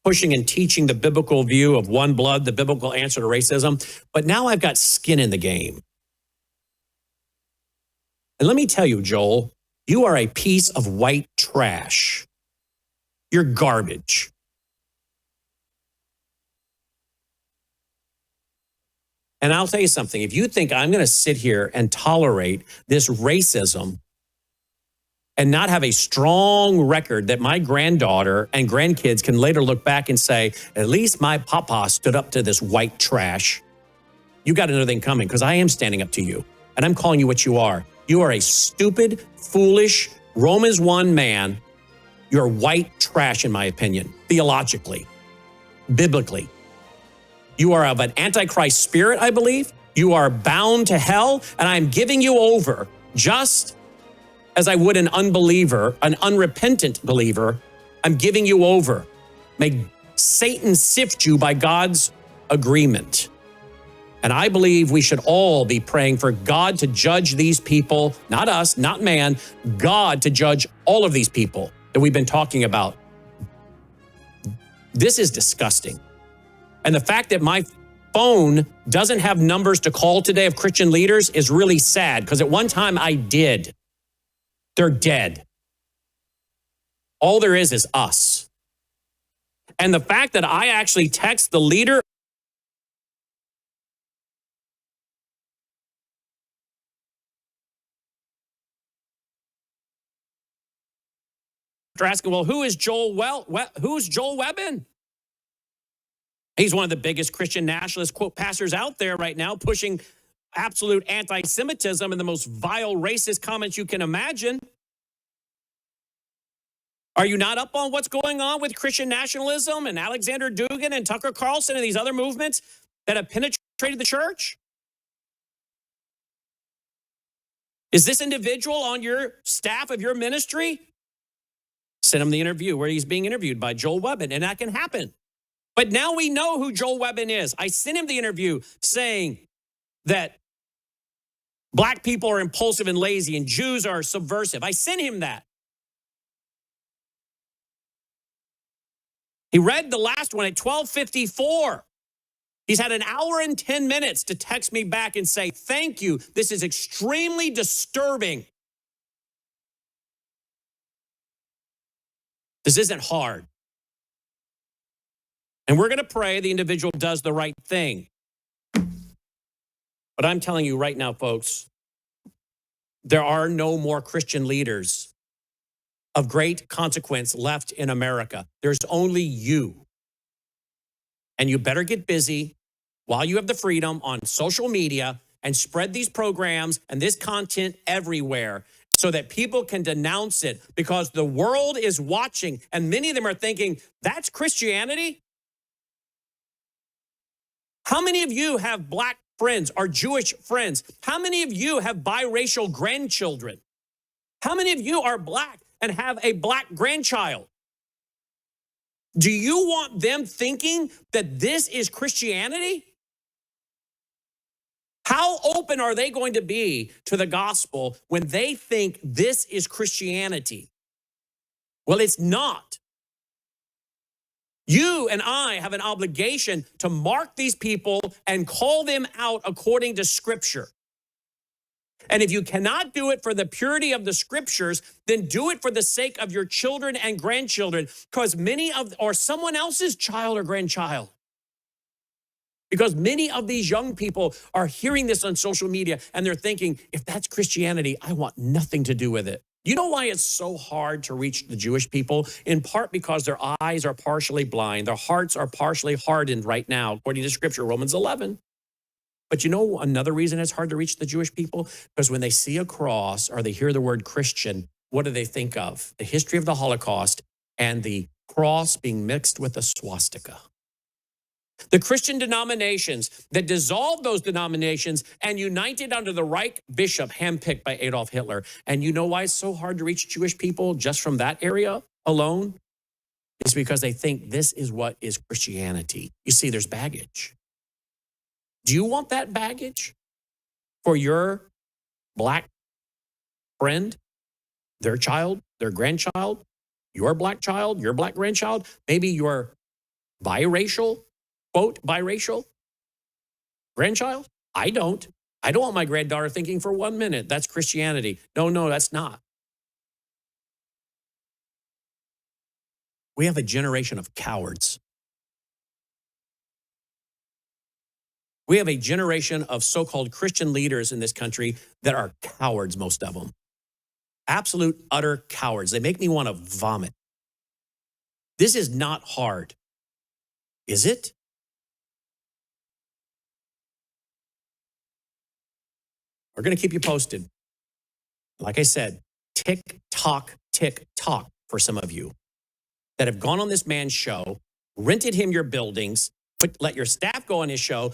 pushing and teaching the biblical view of one blood, the biblical answer to racism. But now I've got skin in the game. And let me tell you, Joel, you are a piece of white trash. You're garbage. And I'll tell you something. If you think I'm going to sit here and tolerate this racism and not have a strong record that my granddaughter and grandkids can later look back and say, at least my papa stood up to this white trash, you got another thing coming, because I am standing up to you. And I'm calling you what you are. You are a stupid, foolish, Romans 1 man. You're white trash, in my opinion, theologically, biblically. You are of an antichrist spirit, I believe. You are bound to hell, and I'm giving you over just as I would an unbeliever, an unrepentant believer. I'm giving you over. May Satan sift you by God's agreement. And I believe we should all be praying for God to judge these people, not us, not man, God to judge all of these people that we've been talking about. This is disgusting. And the fact that my phone doesn't have numbers to call today of Christian leaders is really sad, because at one time I did. They're dead. All there is us. And the fact that I actually text the leader asking, well, who's Joel Webbin? He's one of the biggest Christian nationalist, quote, pastors out there right now, pushing absolute anti-Semitism and the most vile racist comments you can imagine. Are you not up on what's going on with Christian nationalism and Alexander Dugan and Tucker Carlson and these other movements that have penetrated the church? Is this individual on your staff of your ministry? Send him the interview where he's being interviewed by Joel Webbin, and that can happen. But now we know who Joel Webbin is. I sent him the interview saying that black people are impulsive and lazy and Jews are subversive. I sent him that. He read the last one at 12:54. He's had an hour and 10 minutes to text me back and say, thank you. This is extremely disturbing. This isn't hard. And we're going to pray the individual does the right thing. But I'm telling you right now, folks, there are no more Christian leaders of great consequence left in America. There's only you. And you better get busy while you have the freedom on social media and spread these programs and this content everywhere so that people can denounce it, because the world is watching and many of them are thinking, that's Christianity? How many of you have black friends or Jewish friends? How many of you have biracial grandchildren? How many of you are black and have a black grandchild? Do you want them thinking that this is Christianity? How open are they going to be to the gospel when they think this is Christianity? Well, it's not. You and I have an obligation to mark these people and call them out according to Scripture. And if you cannot do it for the purity of the Scriptures, then do it for the sake of your children and grandchildren, because or someone else's child or grandchild. Because many of these young people are hearing this on social media and they're thinking, if that's Christianity, I want nothing to do with it. You know why it's so hard to reach the Jewish people? In part because their eyes are partially blind. Their hearts are partially hardened right now, according to Scripture, Romans 11. But you know another reason it's hard to reach the Jewish people? Because when they see a cross or they hear the word Christian, what do they think of? The history of the Holocaust and the cross being mixed with a swastika. The Christian denominations that dissolved those denominations and united under the Reich bishop handpicked by Adolf Hitler. And you know why it's so hard to reach Jewish people just from that area alone? It's because they think this is what is Christianity. You see, there's baggage. Do you want that baggage for your black friend, their child, their grandchild, your black child, your black grandchild, maybe your Biracial? Quote, biracial? Grandchild? I don't. I don't want my granddaughter thinking for 1 minute that's Christianity. No, that's not. We have a generation of cowards. We have a generation of so-called Christian leaders in this country that are cowards, most of them. Absolute, utter cowards. They make me want to vomit. This is not hard, is it? We're going to keep you posted. Like I said, tick tock for some of you that have gone on this man's show, rented him your buildings, let your staff go on his show.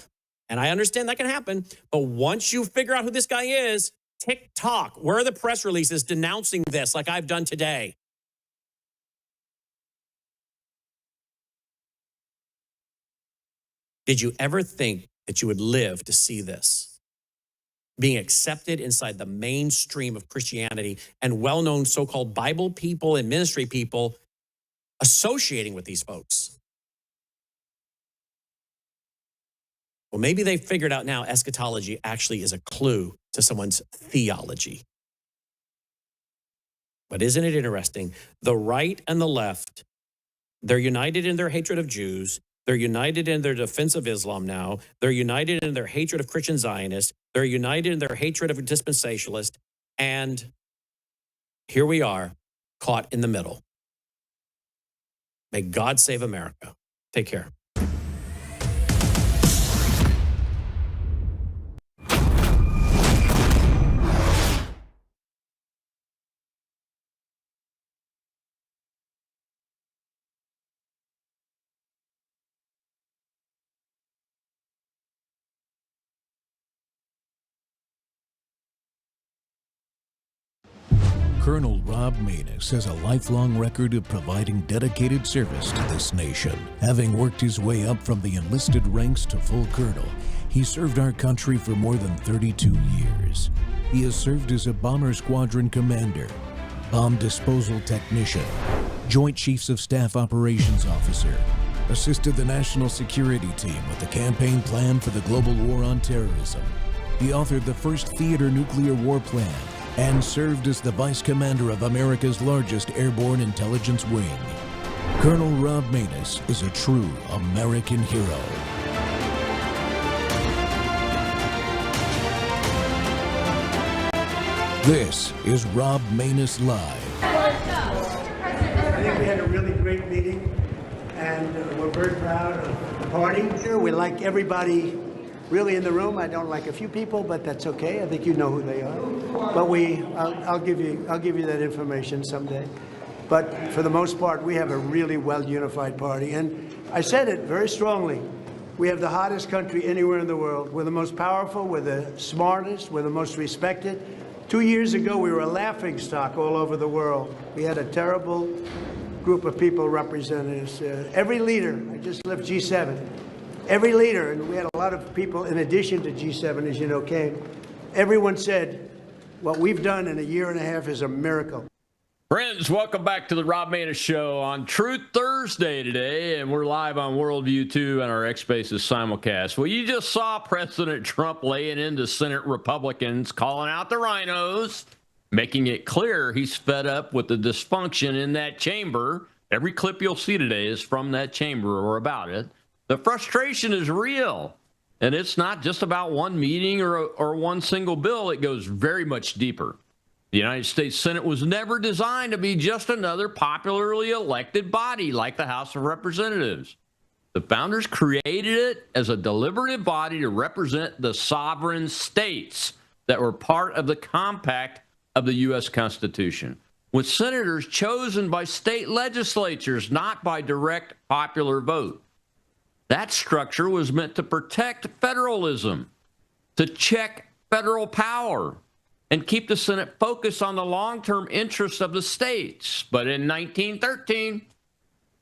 And I understand that can happen. But once you figure out who this guy is, tick tock. Where are the press releases denouncing this like I've done today? Did you ever think that you would live to see this? Being accepted inside the mainstream of Christianity and well-known so-called Bible people and ministry people associating with these folks. Well, maybe they figured out now eschatology actually is a clue to someone's theology. But isn't it interesting? The right and the left, they're united in their hatred of Jews. They're united in their defense of Islam now. They're united in their hatred of Christian Zionists. They're united in their hatred of dispensationalists. And here we are, caught in the middle. May God save America. Take care. Colonel Rob Maness has a lifelong record of providing dedicated service to this nation. Having worked his way up from the enlisted ranks to full colonel, he served our country for more than 32 years. He has served as a bomber squadron commander, bomb disposal technician, Joint Chiefs of Staff Operations Officer, assisted the National Security Team with the campaign plan for the global war on terrorism. He authored the first theater nuclear war plan, and served as the Vice Commander of America's largest airborne intelligence wing. Colonel Rob Maness is a true American hero. This is Rob Maness Live. I think we had a really great meeting, and we're very proud of the party. We like everybody really in the room. I don't like a few people, but that's okay. I think you know who they are. But I'll give you that information someday. But for the most part, we have a really well unified party. And I said it very strongly. We have the hottest country anywhere in the world. We're the most powerful. We're the smartest. We're the most respected. 2 years ago, we were a laughingstock all over the world. We had a terrible group of people representing us. Every leader, I just left G7. Every leader, and we had a lot of people in addition to G7, as you know, came. Everyone said, what we've done in a year and a half is a miracle. Friends, welcome back to the Rob Maness Show on Truth Thursday today, and we're live on Worldview 2 and our X Spaces simulcast. Well, you just saw President Trump laying into Senate Republicans, calling out the rhinos, making it clear he's fed up with the dysfunction in that chamber. Every clip you'll see today is from that chamber or about it. The frustration is real, and it's not just about one meeting or one single bill. It goes very much deeper. The United States Senate was never designed to be just another popularly elected body like the House of Representatives. The founders created it as a deliberative body to represent the sovereign states that were part of the compact of the U.S. Constitution, with senators chosen by state legislatures, not by direct popular vote. That structure was meant to protect federalism, to check federal power, and keep the Senate focused on the long-term interests of the states. But in 1913,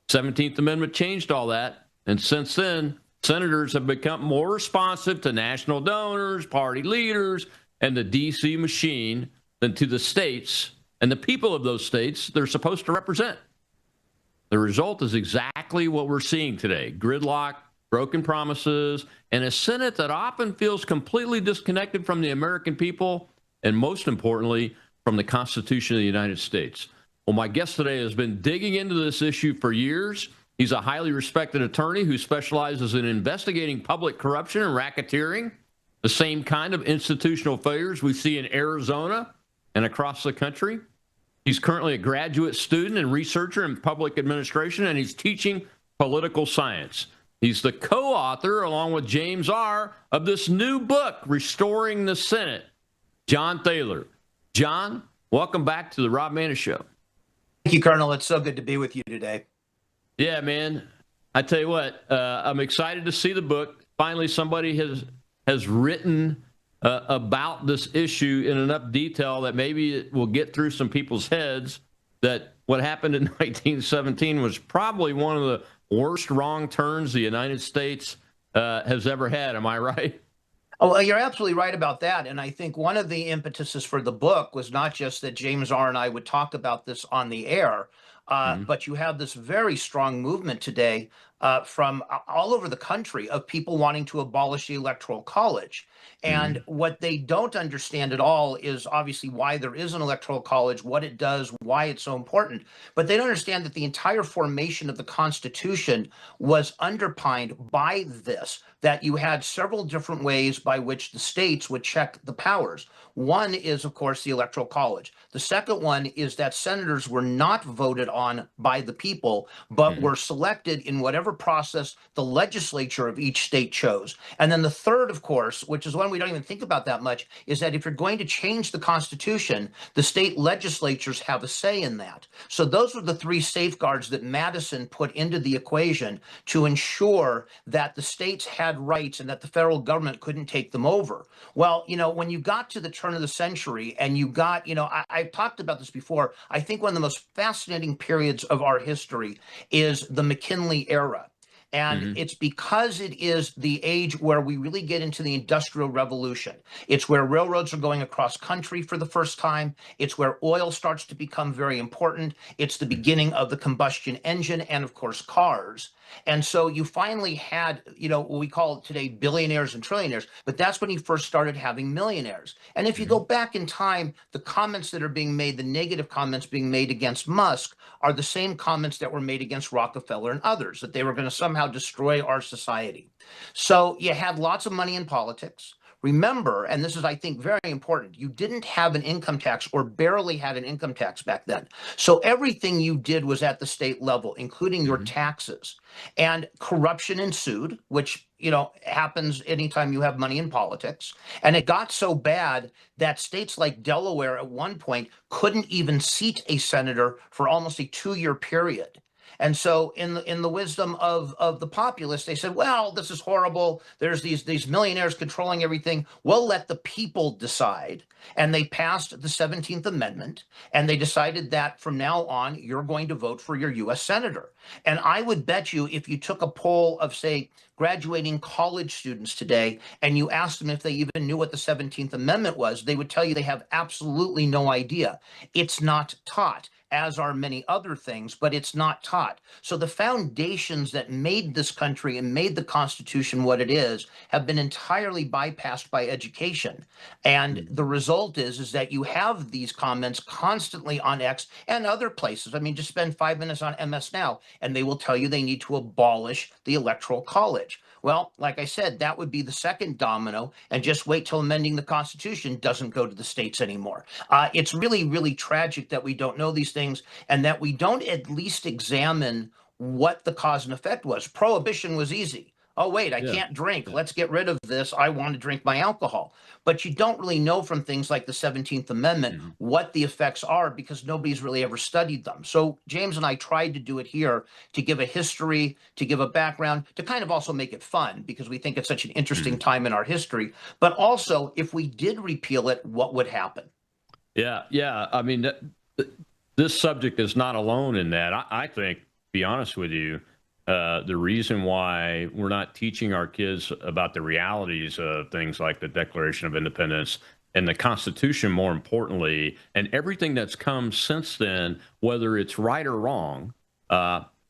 17th Amendment changed all that. And since then, senators have become more responsive to national donors, party leaders, and the D.C. machine than to the states and the people of those states they're supposed to represent. The result is exactly what we're seeing today: gridlock, broken promises, and a Senate that often feels completely disconnected from the American people, and most importantly, from the Constitution of the United States. Well, my guest today has been digging into this issue for years. He's a highly respected attorney who specializes in investigating public corruption and racketeering, the same kind of institutional failures we see in Arizona and across the country. He's currently a graduate student and researcher in public administration, and he's teaching political science. He's the co-author, along with James R., of this new book, Restoring the Senate. John Thaler. John, welcome back to the Rob Maness Show. Thank you, Colonel. It's so good to be with you today. Yeah, man. I tell you what, I'm excited to see the book. Finally, somebody has written about this issue in enough detail that maybe it will get through some people's heads that what happened in 1917 was probably one of the worst wrong turns the United States has ever had. Am I right? Oh, well, you're absolutely right about that. And I think one of the impetuses for the book was not just that James R. and I would talk about this on the air, but you have this very strong movement today from all over the country of people wanting to abolish the Electoral College. And what they don't understand at all is obviously why there is an Electoral College, what it does, why it's so important. But they don't understand that the entire formation of the Constitution was underpinned by this, that you had several different ways by which the states would check the powers. One is, of course, the Electoral College. The second one is that senators were not voted on by the people, but were selected in whatever process the legislature of each state chose. And then the third, of course, which is one we don't even think about that much, is that if you're going to change the Constitution, the state legislatures have a say in that. So those were the three safeguards that Madison put into the equation to ensure that the states had rights and that the federal government couldn't take them over. Well, you know, when you got to the turn of the century and you got, you know, I've talked about this before, I think one of the most fascinating periods of our history is the McKinley era. And it's because it is the age where we really get into the Industrial Revolution. It's where railroads are going across country for the first time. It's where oil starts to become very important. It's the beginning of the combustion engine and, of course, cars. And so you finally had, you know, what we call today billionaires and trillionaires, but that's when you first started having millionaires. And if you go back in time, the comments that are being made, the negative comments being made against Musk are the same comments that were made against Rockefeller and others, that they were going to somehow destroy our society. So you had lots of money in politics. Remember, and this is, I think, very important, you didn't have an income tax or barely had an income tax back then. So everything you did was at the state level, including your taxes. And corruption ensued, which, you know, happens anytime you have money in politics. And it got so bad that states like Delaware at one point couldn't even seat a senator for almost a 2-year period. And so in the wisdom of the populace, they said, well, this is horrible. There's these millionaires controlling everything. We'll let the people decide. And they passed the 17th Amendment, and they decided that from now on, you're going to vote for your U.S. senator. And I would bet you if you took a poll of, say, graduating college students today, and you asked them if they even knew what the 17th Amendment was, they would tell you they have absolutely no idea. It's not taught, as are many other things, but it's not taught. So the foundations that made this country and made the Constitution what it is have been entirely bypassed by education. And the result is that you have these comments constantly on X and other places. I mean, just spend 5 minutes on MS Now, and they will tell you they need to abolish the Electoral College. Well, like I said, that would be the second domino, and just wait till amending the Constitution doesn't go to the states anymore. It's really, really tragic that we don't know these things and that we don't at least examine what the cause and effect was. Prohibition was easy. Oh, wait, I can't drink. Let's get rid of this. I want to drink my alcohol. But you don't really know from things like the 17th Amendment what the effects are because nobody's really ever studied them. So James and I tried to do it here to give a history, to give a background, to kind of also make it fun because we think it's such an interesting time in our history. But also, if we did repeal it, what would happen? Yeah. I mean, this subject is not alone in that. I think, to be honest with you, the reason why we're not teaching our kids about the realities of things like the Declaration of Independence and the Constitution, more importantly, and everything that's come since then, whether it's right or wrong,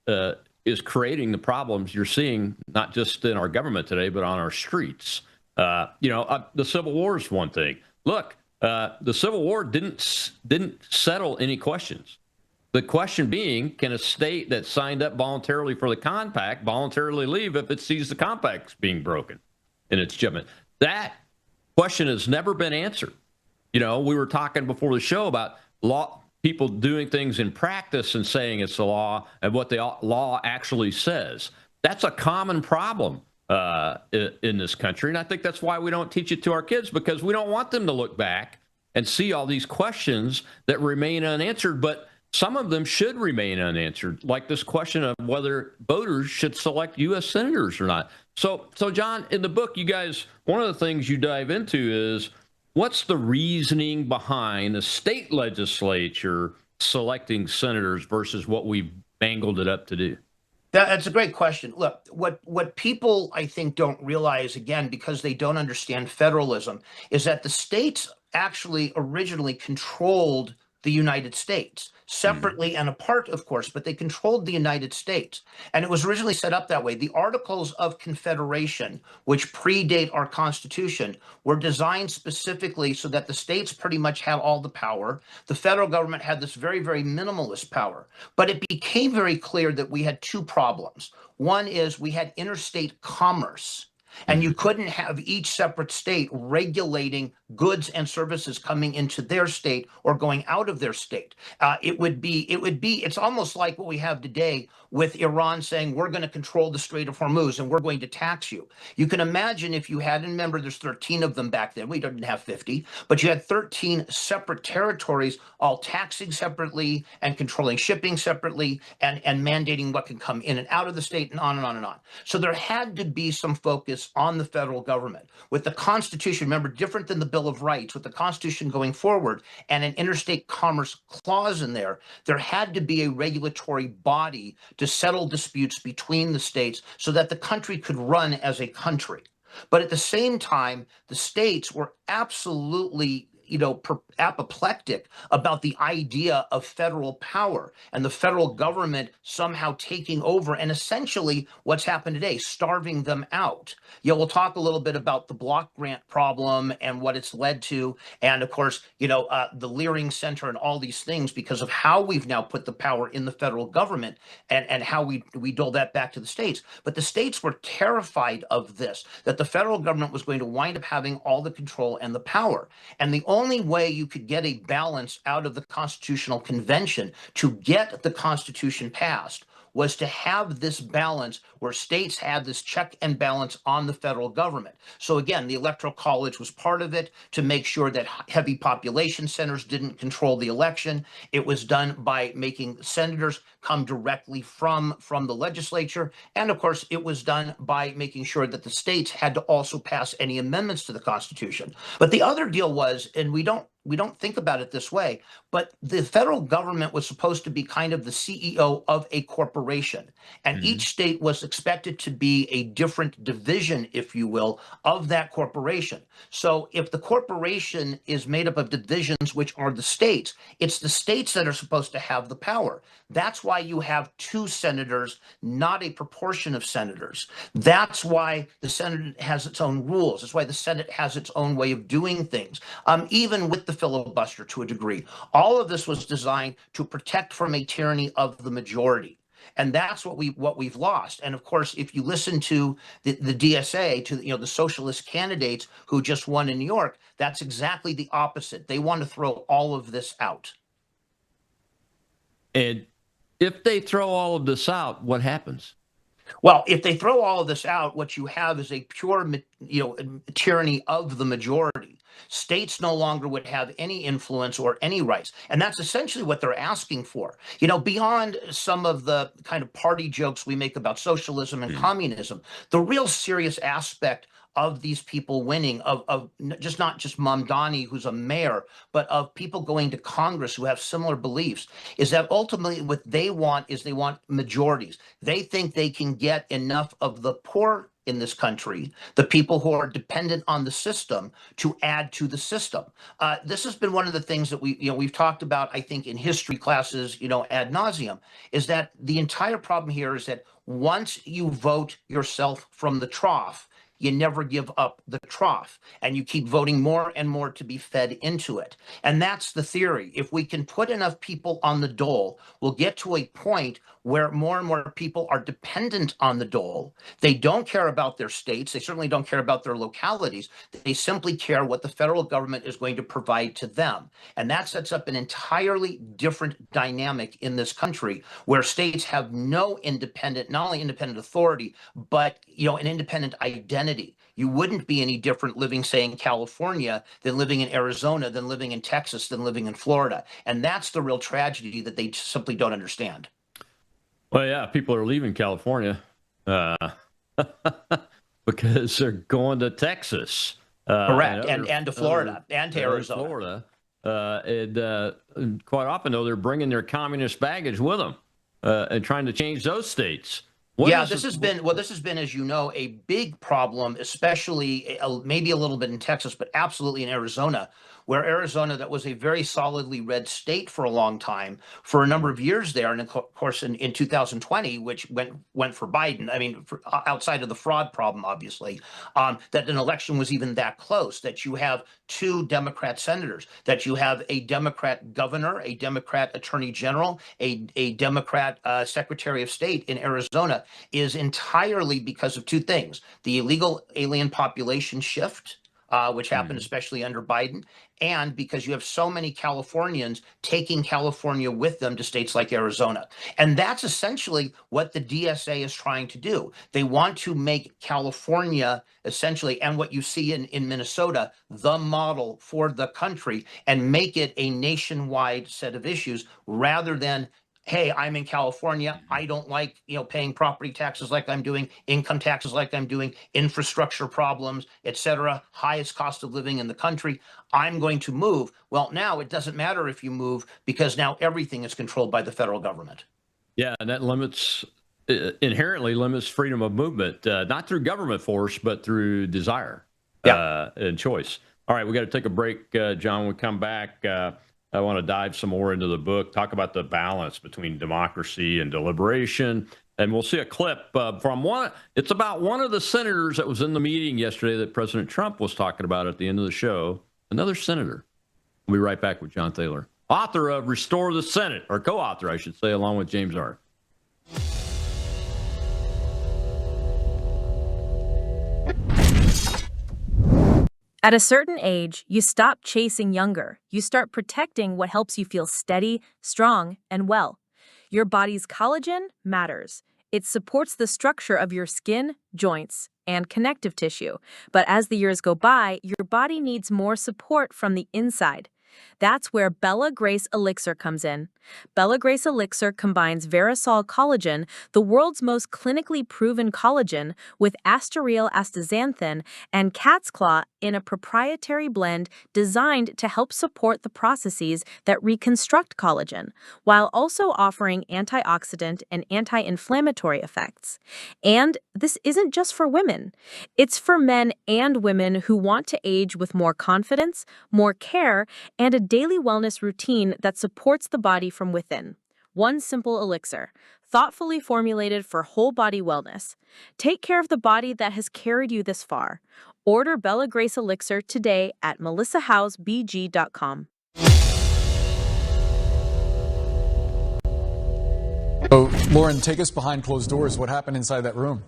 is creating the problems you're seeing, not just in our government today, but on our streets. The Civil War is one thing. Look, the Civil War didn't settle any questions. The question being, can a state that signed up voluntarily for the compact voluntarily leave if it sees the compact's being broken in its judgment? That question has never been answered. We were talking before the show about people doing things in practice and saying it's the law and what the law actually says. That's a common problem in this country. And I think that's why we don't teach it to our kids, because we don't want them to look back and see all these questions that remain unanswered. But some of them should remain unanswered, like this question of whether voters should select U.S. senators or not. So John, in the book, you guys, one of the things you dive into is what's the reasoning behind the state legislature selecting senators versus what we've mangled it up to do? That's a great question. Look, what people, I think, don't realize, again, because they don't understand federalism, is that the states actually originally controlled the United States, separately and apart, of course, but they controlled the United States. And it was originally set up that way. The Articles of Confederation, which predate our Constitution, were designed specifically so that the states pretty much had all the power. The federal government had this very, very minimalist power. But it became very clear that we had two problems. One is we had interstate commerce. And you couldn't have each separate state regulating goods and services coming into their state or going out of their state. It's almost like what we have today with Iran saying, we're going to control the Strait of Hormuz and we're going to tax you. You can imagine if you had, and remember, there's 13 of them back then. We didn't have 50, but you had 13 separate territories, all taxing separately and controlling shipping separately and mandating what can come in and out of the state and on and on and on. So there had to be some focus on the federal government. With the Constitution, remember, different than the Bill of Rights, with the Constitution going forward and an interstate commerce clause in there, there had to be a regulatory body to settle disputes between the states so that the country could run as a country. But at the same time, the states were absolutely apoplectic about the idea of federal power and the federal government somehow taking over and essentially what's happened today, starving them out. We'll talk a little bit about the block grant problem and what it's led to. And of course, the Leering Center and all these things because of how we've now put the power in the federal government and how we dole that back to the states. But the states were terrified of this, that the federal government was going to wind up having all the control and the power. And the only way you could get a balance out of the Constitutional Convention to get the Constitution passed was to have this balance where states had this check and balance on the federal government. So again, the Electoral College was part of it to make sure that heavy population centers didn't control the election. It was done by making senators come directly from the legislature. And of course, it was done by making sure that the states had to also pass any amendments to the Constitution. But the other deal was, and we don't think about it this way, but the federal government was supposed to be kind of the CEO of a corporation. And each state was expected to be a different division, if you will, of that corporation. So if the corporation is made up of divisions, which are the states, it's the states that are supposed to have the power. That's why you have 2 senators, not a proportion of senators. That's why the Senate has its own rules. That's why the Senate has its own way of doing things, even with the filibuster to a degree. All of this was designed to protect from a tyranny of the majority. And that's what we've lost. And of course, if you listen to the DSA, to the socialist candidates who just won in New York, that's exactly the opposite. They want to throw all of this out. And if they throw all of this out, what happens? Well, if they throw all of this out, what you have is a pure, tyranny of the majority. States no longer would have any influence or any rights. And that's essentially what they're asking for. Beyond some of the kind of party jokes we make about socialism and communism, the real serious aspect of these people winning, of not just Mamdani, who's a mayor, but of people going to Congress who have similar beliefs, is that ultimately what they want is they want majorities. They think they can get enough of the poor in this country, the people who are dependent on the system, to add to the system. This has been one of the things that we've talked about, I think, in history classes, ad nauseum, is that the entire problem here is that once you vote yourself from the trough, you never give up the trough, and you keep voting more and more to be fed into it. And that's the theory. If we can put enough people on the dole, we'll get to a point where more and more people are dependent on the dole. They don't care about their states. They certainly don't care about their localities. They simply care what the federal government is going to provide to them. And that sets up an entirely different dynamic in this country, where states have no independent, not only independent authority, but an independent identity. You wouldn't be any different living, say, in California than living in Arizona, than living in Texas, than living in Florida. And that's the real tragedy that they simply don't understand. Well, yeah, people are leaving California because they're going to Texas. Correct, and to Florida, and to Arizona. And quite often, though, they're bringing their communist baggage with them and trying to change those states. This has been, as you know, a big problem, especially maybe a little bit in Texas, but absolutely in Arizona, where Arizona, that was a very solidly red state for a long time, for a number of years there. And of course, in 2020, which went for Biden, I mean, outside of the fraud problem, obviously, that an election was even that close, that you have 2 Democrat senators, that you have a Democrat governor, a Democrat attorney general, a Democrat secretary of state in Arizona, is entirely because of 2 things: the illegal alien population shift, which happened especially under Biden, and because you have so many Californians taking California with them to states like Arizona. And that's essentially what the DSA is trying to do. They want to make California essentially, and what you see in Minnesota, the model for the country, and make it a nationwide set of issues, rather than, hey, I'm in California, I don't like, paying property taxes like I'm doing, income taxes like I'm doing, infrastructure problems, et cetera, highest cost of living in the country, I'm going to move. Well, now it doesn't matter if you move, because now everything is controlled by the federal government. Yeah, and that inherently limits freedom of movement, not through government force, but through desire and choice. All right, we got to take a break, John. When we come back, I want to dive some more into the book, talk about the balance between democracy and deliberation. And we'll see a clip from one. It's about one of the senators that was in the meeting yesterday that President Trump was talking about at the end of the show. Another senator. We'll be right back with John Thaler, author of Restore the Senate, or co-author, I should say, along with James Art. At a certain age, you stop chasing younger. You start protecting what helps you feel steady, strong, and well. Your body's collagen matters. It supports the structure of your skin, joints, and connective tissue. But as the years go by, your body needs more support from the inside. That's where Bella Grace Elixir comes in. Bella Grace Elixir combines Verisol collagen, the world's most clinically proven collagen, with asteryl astaxanthin and cat's claw in a proprietary blend designed to help support the processes that reconstruct collagen, while also offering antioxidant and anti-inflammatory effects. And this isn't just for women. It's for men and women who want to age with more confidence, more care, and a daily wellness routine that supports the body from within. One simple elixir, thoughtfully formulated for whole body wellness. Take care of the body that has carried you this far. Order Bella Grace Elixir today at melissahousebg.com. So, Lauren, take us behind closed doors. What happened inside that room?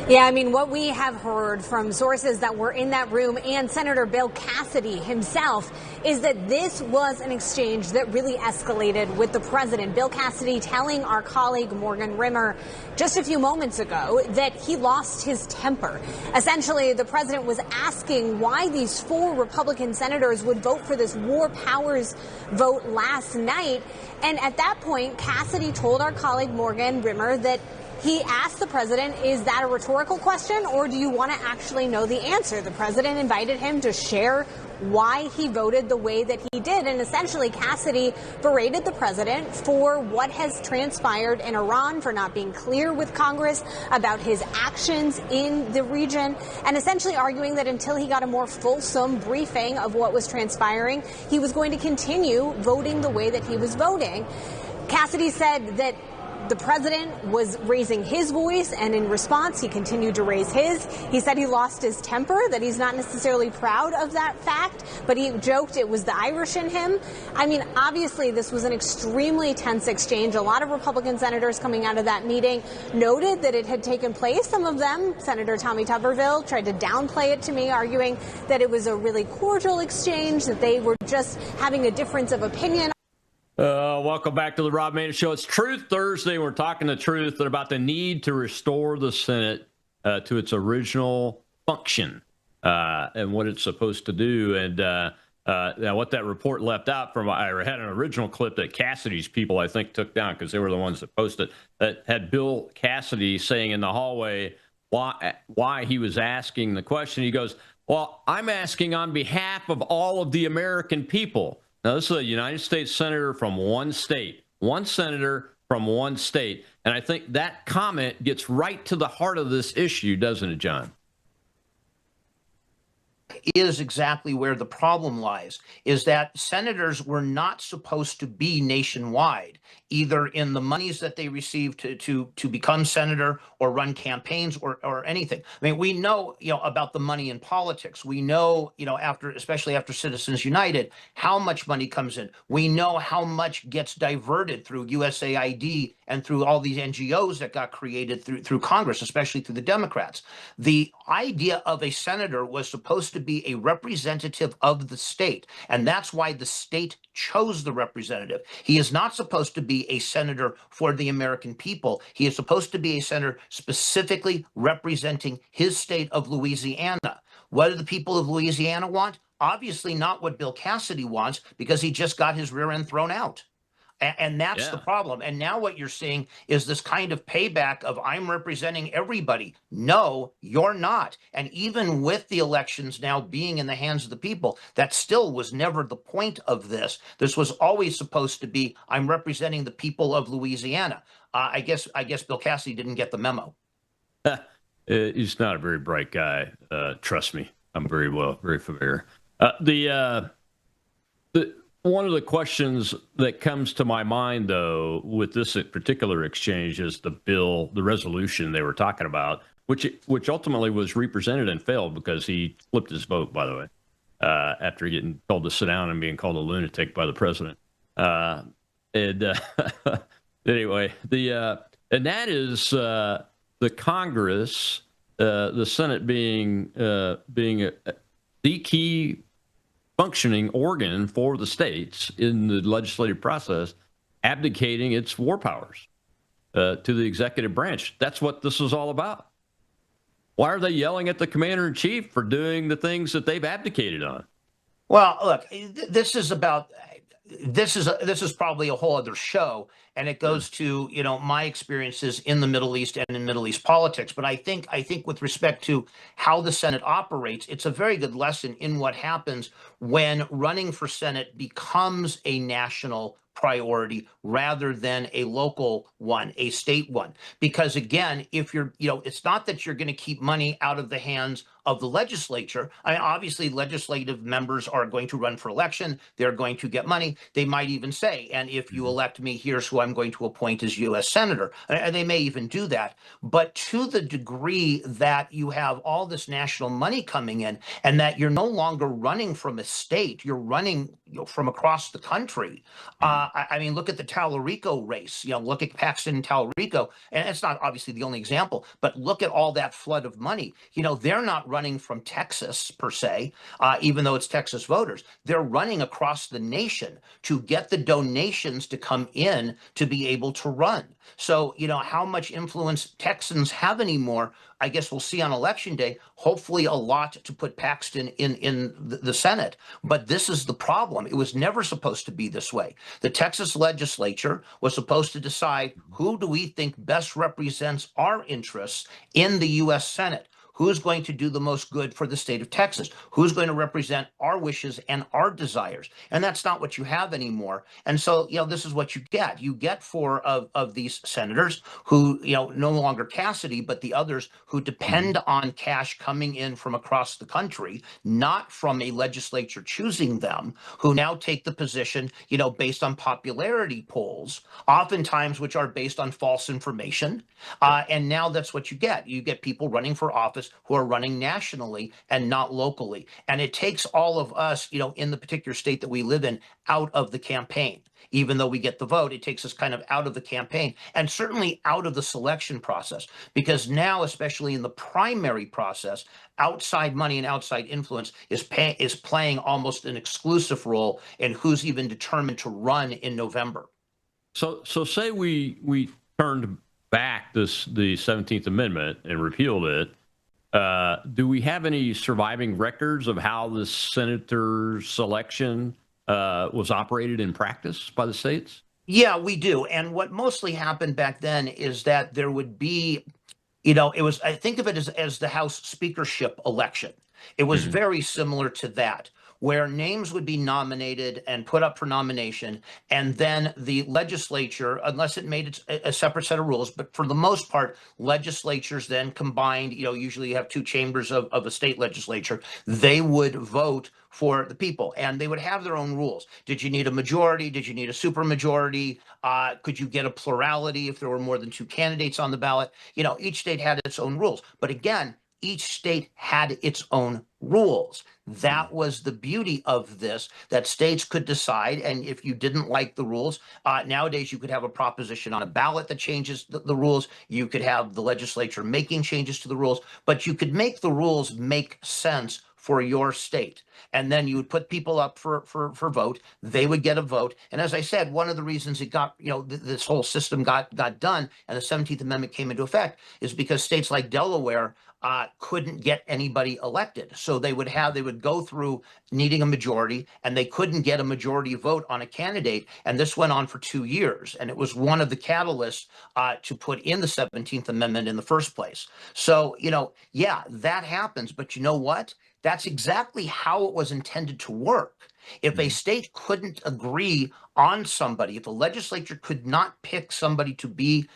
Yeah, I mean, what we have heard from sources that were in that room and Senator Bill Cassidy himself is that this was an exchange that really escalated with the president. Bill Cassidy telling our colleague Morgan Rimmer just a few moments ago that he lost his temper. Essentially, the president was asking why these 4 Republican senators would vote for this war powers vote last night. And at that point, Cassidy told our colleague Morgan Rimmer that He asked the president, is that a rhetorical question, or do you want to actually know the answer? The president invited him to share why he voted the way that he did. And essentially, Cassidy berated the president for what has transpired in Iran, for not being clear with Congress about his actions in the region, and essentially arguing that until he got a more fulsome briefing of what was transpiring, he was going to continue voting the way that he was voting. Cassidy said that the president was raising his voice, and in response, he continued to raise his. He said he lost his temper, that he's not necessarily proud of that fact, but he joked it was the Irish in him. I mean, obviously, this was an extremely tense exchange. A lot of Republican senators coming out of that meeting noted that it had taken place. Some of them, Senator Tommy Tuberville, tried to downplay it to me, arguing that it was a really cordial exchange, that they were just having a difference of opinion. Welcome back to the Rob Maness Show. It's Truth Thursday. We're talking the truth about the need to restore the Senate to its original function and what it's supposed to do. And now what that report left out from, I had an original clip that Cassidy's people, I think, took down because they were the ones that posted, that had Bill Cassidy saying in the hallway why he was asking the question. He goes, well, I'm asking on behalf of all of the American people. Now, this is a United States senator from one state, one senator from one state. And I think that comment gets right to the heart of this issue, doesn't it, John? Is exactly where the problem lies, is that senators were not supposed to be nationwide, either in the monies that they receive to become senator or run campaigns or anything. I mean, we know, about the money in politics. We know, especially after Citizens United, how much money comes in. We know how much gets diverted through USAID and through all these NGOs that got created through Congress, especially through the Democrats. The idea of a senator was supposed to be a representative of the state, and that's why the state chose the representative. He is not supposed to be a senator for the American people. He is supposed to be a senator specifically representing his state of Louisiana. What do the people of Louisiana want? Obviously not what Bill Cassidy wants, because he just got his rear end thrown out. And that's the problem. And now what you're seeing is this kind of payback of, I'm representing everybody. No, you're not. And even with the elections now being in the hands of the people, that still was never the point of this. This was always supposed to be, I'm representing the people of Louisiana. I guess Bill Cassidy didn't get the memo. He's not a very bright guy. Trust me. I'm very familiar. One of the questions that comes to my mind, though, with this particular exchange is the resolution they were talking about, which ultimately was represented and failed because he flipped his vote, by the way, after getting told to sit down and being called a lunatic by the president. Anyway, and that is the Congress, the Senate being the key functioning organ for the states in the legislative process, abdicating its war powers to the executive branch. That's what this is all about. Why are they yelling at the commander in chief for doing the things that they've abdicated on? Well, look, this is probably a whole other show, and it goes to my experiences in the Middle East and in Middle East politics. But I think with respect to how the Senate operates, it's a very good lesson in what happens when running for Senate becomes a national priority rather than a local one, a state one. Because again, if you're, it's not that you're going to keep money out of the hands of the legislature. I mean, obviously, legislative members are going to run for election. They're going to get money. They might even say, and if you elect me, here's who I'm going to appoint as U.S. Senator. And they may even do that. But to the degree that you have all this national money coming in and that you're no longer running from a state, you're running from across the country. I mean, look at the Tallarico race. Look at Paxton and Tallarico. And it's not obviously the only example, but look at all that flood of money. They're not running from Texas per se, even though it's Texas voters. They're running across the nation to get the donations to come in to be able to run. So, how much influence Texans have anymore, I guess we'll see on election day. Hopefully a lot to put Paxton in the Senate. But this is the problem. It was never supposed to be this way. The Texas legislature was supposed to decide, who do we think best represents our interests in the U.S. Senate? Who's going to do the most good for the state of Texas? Who's going to represent our wishes and our desires? And that's not what you have anymore. And so, this is what you get. You get four of these senators who, no longer Cassidy, but the others who depend on cash coming in from across the country, not from a legislature choosing them, who now take the position, based on popularity polls, oftentimes which are based on false information. And now that's what you get. You get people running for office who are running nationally and not locally. And it takes all of us, in the particular state that we live in, out of the campaign. Even though we get the vote, it takes us kind of out of the campaign and certainly out of the selection process. Because now, especially in the primary process, outside money and outside influence is playing almost an exclusive role in who's even determined to run in November. So say we turned back the 17th Amendment and repealed it. Do we have any surviving records of how the senator selection was operated in practice by the states? Yeah, we do. And what mostly happened back then is that there would be, I think of it as the House speakership election. It was very similar to that, where names would be nominated and put up for nomination, and then the legislature, unless it made a separate set of rules, but for the most part, legislatures then combined, usually you have two chambers of a state legislature, they would vote for the people, and they would have their own rules. Did you need a majority? Did you need a supermajority? Could you get a plurality if there were more than two candidates on the ballot? Each state had its own rules. But again, each state had its own rules. That was the beauty of this, that states could decide. And if you didn't like the rules, nowadays you could have a proposition on a ballot that changes the rules. You could have the legislature making changes to the rules, but you could make the rules make sense for your state. And then you would put people up for vote. They would get a vote. And as I said, one of the reasons it got, this whole system got done and the 17th Amendment came into effect is because states like Delaware couldn't get anybody elected. So they would go through needing a majority, and they couldn't get a majority vote on a candidate. And this went on for 2 years. And it was one of the catalysts to put in the 17th Amendment in the first place. So, yeah, that happens. But you know what? That's exactly how it was intended to work. If a state couldn't agree on somebody, if a legislature could not pick somebody to be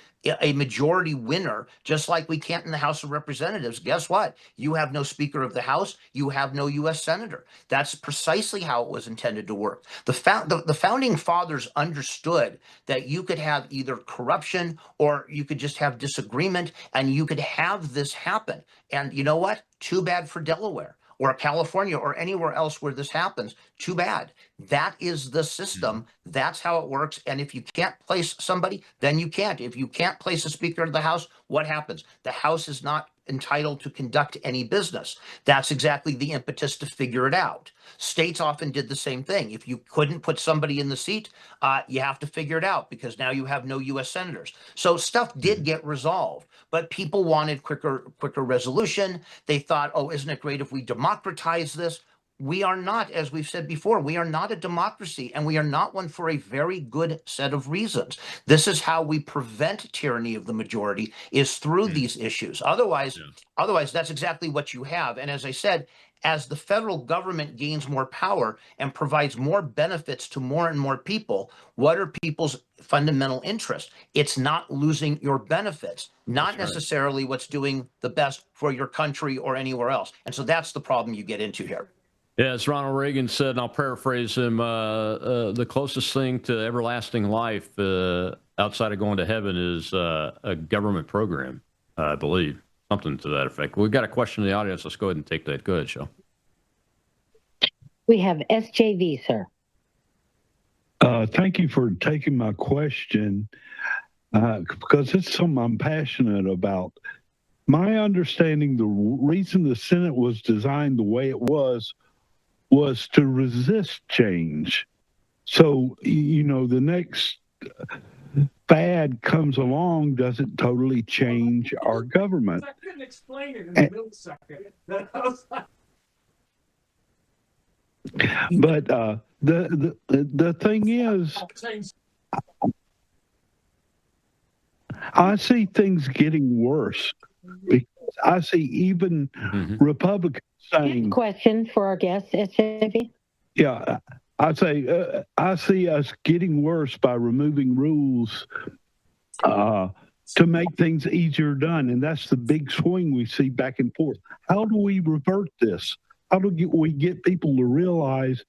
a majority winner, just like we can't in the House of Representatives, guess what? You have no Speaker of the House, you have no U.S. Senator. That's precisely how it was intended to work. The founding fathers understood that you could have either corruption or you could just have disagreement, and you could have this happen. And you know what? Too bad for Delaware or California or anywhere else where this happens. Too bad. That is the system. That's how it works. And if you can't place somebody, then you can't. If you can't place a Speaker of the House, what happens? The House is not entitled to conduct any business. That's exactly the impetus to figure it out. States often did the same thing. If you couldn't put somebody in the seat, you have to figure it out because now you have no U.S. senators. So stuff did get resolved, but people wanted quicker resolution. They thought, oh, isn't it great if we democratize this? We are not, as we've said before, we are not a democracy, and we are not one for a very good set of reasons. This is how we prevent tyranny of the majority, is through these issues. Otherwise, that's exactly what you have. And as I said, as the federal government gains more power and provides more benefits to more and more people, what are people's fundamental interests? It's not losing your benefits, not necessarily what's doing the best for your country or anywhere else. And so that's the problem you get into here. Yeah, as Ronald Reagan said, and I'll paraphrase him, the closest thing to everlasting life outside of going to heaven is a government program, I believe. Something to that effect. We've got a question in the audience. Let's go ahead and take that. Go ahead, Shel. We have SJV, sir. Thank you for taking my question because it's something I'm passionate about. My understanding, the reason the Senate was designed the way it was to resist change. So, the next fad comes along doesn't totally change our government. I couldn't explain it in a millisecond. But the thing is, I see things getting worse because I see even Republicans saying. Question for our guest, SJB. Yeah, I see us getting worse by removing rules to make things easier done, and that's the big swing we see back and forth. How do we revert this? How do we get people to realize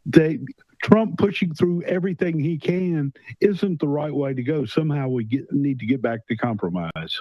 that Trump pushing through everything he can isn't the right way to go? Somehow we need to get back to compromise.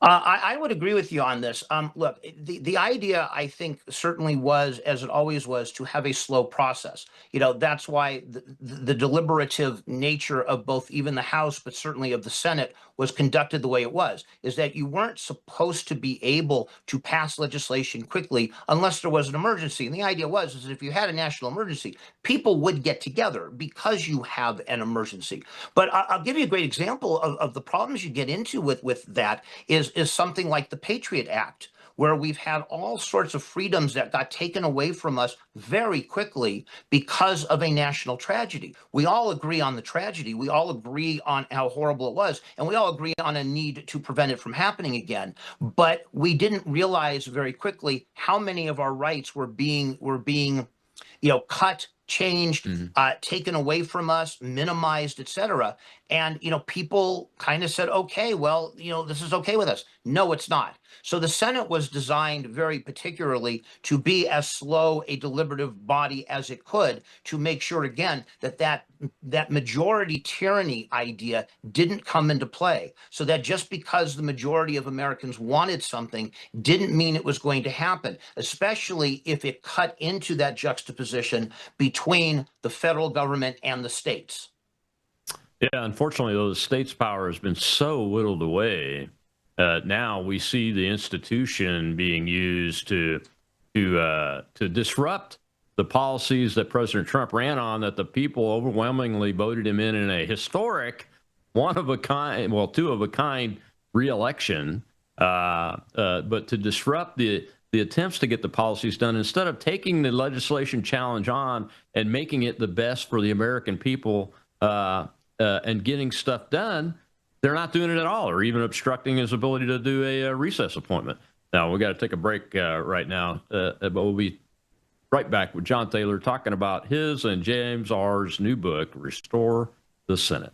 I would agree with you on this. Look, the idea, I think, certainly was, as it always was, to have a slow process. That's why the deliberative nature of both even the House, but certainly of the Senate, was conducted the way it was, is that you weren't supposed to be able to pass legislation quickly unless there was an emergency. And the idea is that if you had a national emergency, people would get together because you have an emergency. But I'll give you a great example of the problems you get into with that is something like the Patriot Act, where we've had all sorts of freedoms that got taken away from us very quickly because of a national tragedy. We all agree on the tragedy. We all agree on how horrible it was, and we all agree on a need to prevent it from happening again. But we didn't realize very quickly how many of our rights were being cut, changed, taken away from us, minimized, et cetera. And, people kind of said, okay, well, this is okay with us. No, it's not. So the Senate was designed very particularly to be as slow a deliberative body as it could to make sure, again, that majority tyranny idea didn't come into play. So that just because the majority of Americans wanted something didn't mean it was going to happen, especially if it cut into that juxtaposition between the federal government and the states. Yeah, unfortunately, though, the state's power has been so whittled away. Now we see the institution being used to disrupt the policies that President Trump ran on, that the people overwhelmingly voted him in a historic, two of a kind re-election. But to disrupt the attempts to get the policies done, instead of taking the legislation challenge on and making it the best for the American people, and getting stuff done, they're not doing it at all, or even obstructing his ability to do a recess appointment. Now, we got to take a break right now, but we'll be right back with John Taylor talking about his and James R.'s new book, Restore the Senate.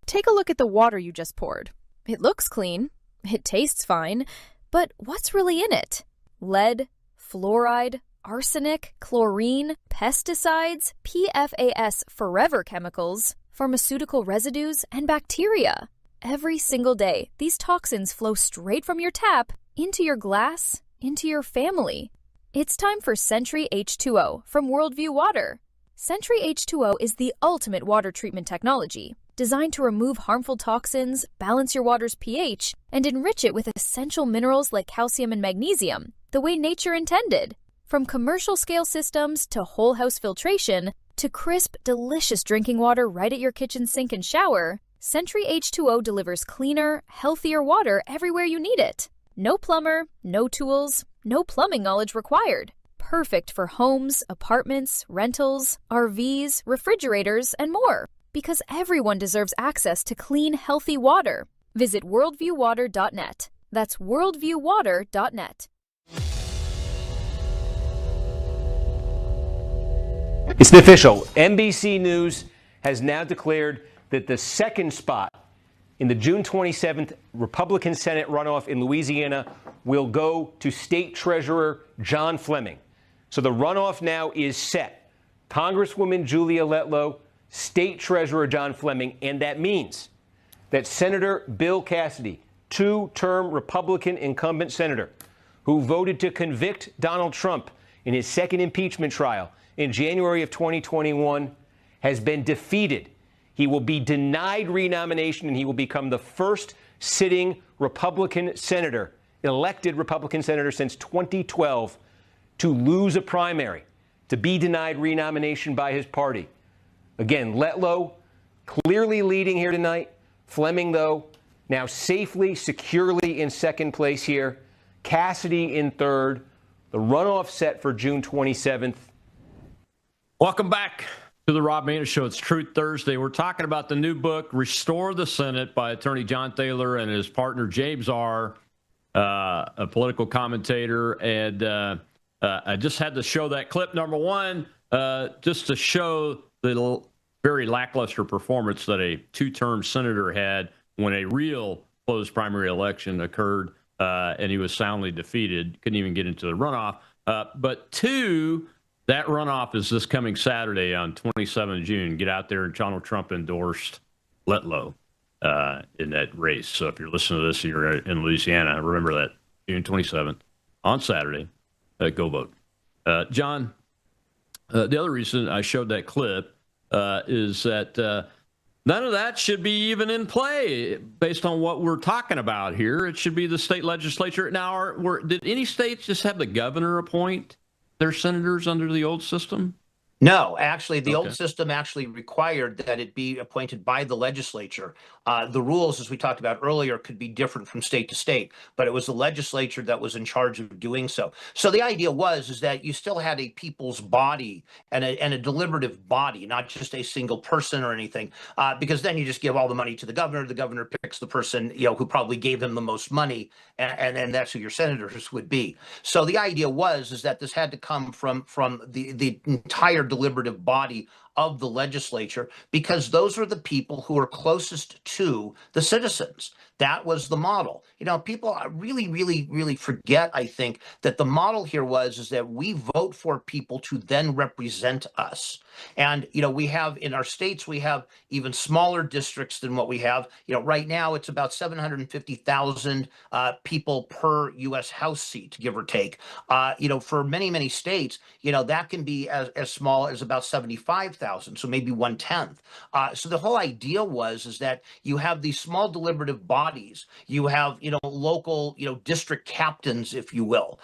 Take a look at the water you just poured. It looks clean. It tastes fine. But what's really in it? Lead, fluoride, arsenic, chlorine, pesticides, PFAS forever chemicals, pharmaceutical residues, and bacteria. Every single day, these toxins flow straight from your tap into your glass, into your family. It's time for Sentry H2O from Worldview Water. Sentry H2O is the ultimate water treatment technology, designed to remove harmful toxins, balance your water's pH, and enrich it with essential minerals like calcium and magnesium, the way nature intended. From commercial-scale systems to whole-house filtration to crisp, delicious drinking water right at your kitchen sink and shower, Sentry H2O delivers cleaner, healthier water everywhere you need it. No plumber, no tools, no plumbing knowledge required. Perfect for homes, apartments, rentals, RVs, refrigerators, and more. Because everyone deserves access to clean, healthy water. Visit worldviewwater.net. That's worldviewwater.net. It's official. NBC News has now declared that the second spot in the June 27th Republican Senate runoff in Louisiana will go to State Treasurer John Fleming. So the runoff now is set. Congresswoman Julia Letlow, State Treasurer John Fleming, and that means that Senator Bill Cassidy, two-term Republican incumbent senator who voted to convict Donald Trump in his second impeachment trial in January of 2021, has been defeated. He will be denied renomination, and he will become the first sitting Republican senator elected Republican senator since 2012 to lose a primary, to be denied renomination by his party. Again, Letlow clearly leading here tonight. Fleming, though, now safely, securely in second place here. Cassidy in third. The runoff set for June 27th. Welcome back to the Rob Maness Show. It's Truth Thursday. We're talking about the new book, Restore the Senate, by attorney John Thaler and his partner James R., a political commentator. And I just had to show that clip, number one, just to show the very lackluster performance that a two-term senator had when a real closed primary election occurred, and he was soundly defeated. Couldn't even get into the runoff. But two, that runoff is this coming Saturday on 27th June. Get out there, and Donald Trump endorsed Letlow in that race. So if you're listening to this and you're in Louisiana, remember that June 27th on Saturday. Go vote. John, the other reason I showed that clip is that none of that should be even in play based on what we're talking about here. It should be the state legislature. Now, did any states just have the governor appoint their senators under the old system? No, actually, the old system actually required that it be appointed by the legislature. The rules, as we talked about earlier, could be different from state to state, but it was the legislature that was in charge of doing so. So the idea is that you still had a people's body and a deliberative body, not just a single person or anything, because then you just give all the money to the governor. The governor picks the person who probably gave them the most money, and that's who your senators would be. So the idea is that this had to come from the entire deliberative body of the legislature, because those are the people who are closest to the citizens. That was the model. People really forget, I think, that the model here is that we vote for people to then represent us. And, we have in our states, we have even smaller districts than what we have. Right now it's about 750,000 people per U.S. House seat, give or take. For many states, that can be as small as about 75,000, so maybe 1/10. So the whole idea is that you have these small deliberative bodies. You have, local, district captains, if you will.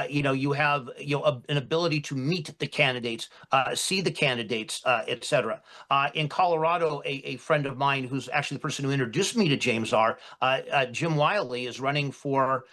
You have, an ability to meet the candidates, see the candidates, et cetera. In Colorado, a friend of mine who's actually the person who introduced me to James R., Jim Wiley, is running for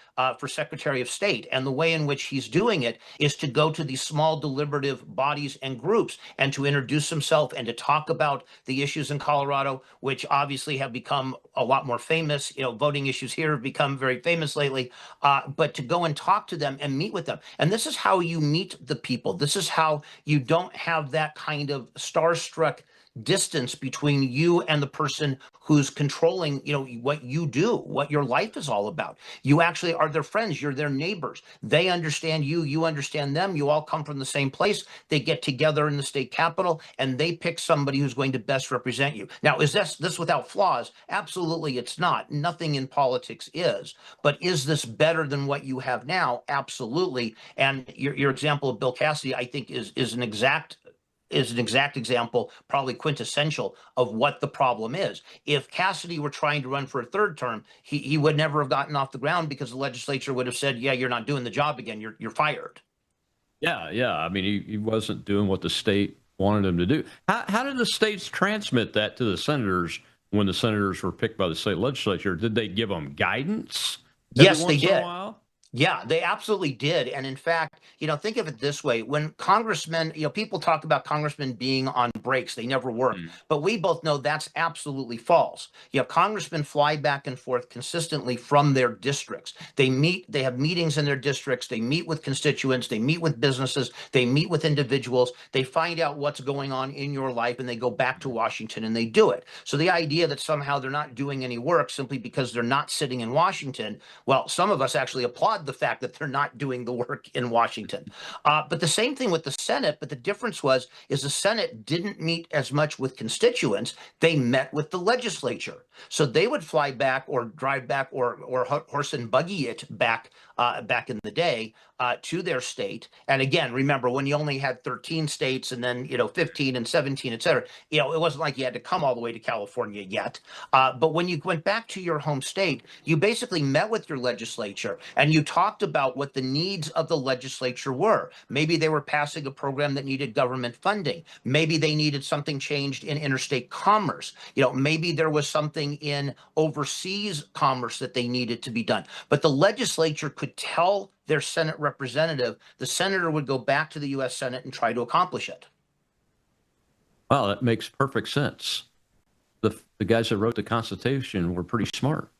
Secretary of State. And the way in which he's doing it is to go to these small deliberative bodies and groups and to introduce himself and to talk about the issues in Colorado, which obviously have become a lot more famous. Voting issues here have become very famous lately, but to go and talk to them and meet with them. And this is how you meet the people. This is how you don't have that kind of starstruck distance between you and the person who's controlling, what you do, what your life is all about. You actually are their friends. You're their neighbors. They understand you. You understand them. You all come from the same place. They get together in the state capitol and they pick somebody who's going to best represent you. Now, is this without flaws? Absolutely, it's not. Nothing in politics is. But is this better than what you have now? Absolutely. And your example of Bill Cassidy, I think, is an exact example, probably quintessential, of what the problem is. If Cassidy were trying to run for a third term, he would never have gotten off the ground, because the legislature would have said, yeah, you're not doing the job again. You're fired. Yeah. I mean, he wasn't doing what the state wanted him to do. How did the states transmit that to the senators when the senators were picked by the state legislature? Did they give them guidance? Yes, they did. Yeah, they absolutely did. And in fact, think of it this way. When congressmen, people talk about congressmen being on breaks, they never work. But we both know that's absolutely false. Congressmen fly back and forth consistently from their districts. They have meetings in their districts. They meet with constituents. They meet with businesses. They meet with individuals. They find out what's going on in your life, and they go back to Washington and they do it. So the idea that somehow they're not doing any work simply because they're not sitting in Washington, well, some of us actually applaud the fact that they're not doing the work in Washington. But the same thing with the Senate. But the difference is the Senate didn't meet as much with constituents. They met with the legislature. So they would fly back or drive back or horse and buggy it back in the day to their state. And again, remember, when you only had 13 states and then 15 and 17, et cetera, it wasn't like you had to come all the way to California yet. But when you went back to your home state, you basically met with your legislature and you talked about what the needs of the legislature were. Maybe they were passing a program that needed government funding. Maybe they needed something changed in interstate commerce. Maybe there was something in overseas commerce that they needed to be done. But the legislature could tell their Senate representative, the senator would go back to the U.S. Senate and try to accomplish it. Well, that makes perfect sense. The guys that wrote the Constitution were pretty smart.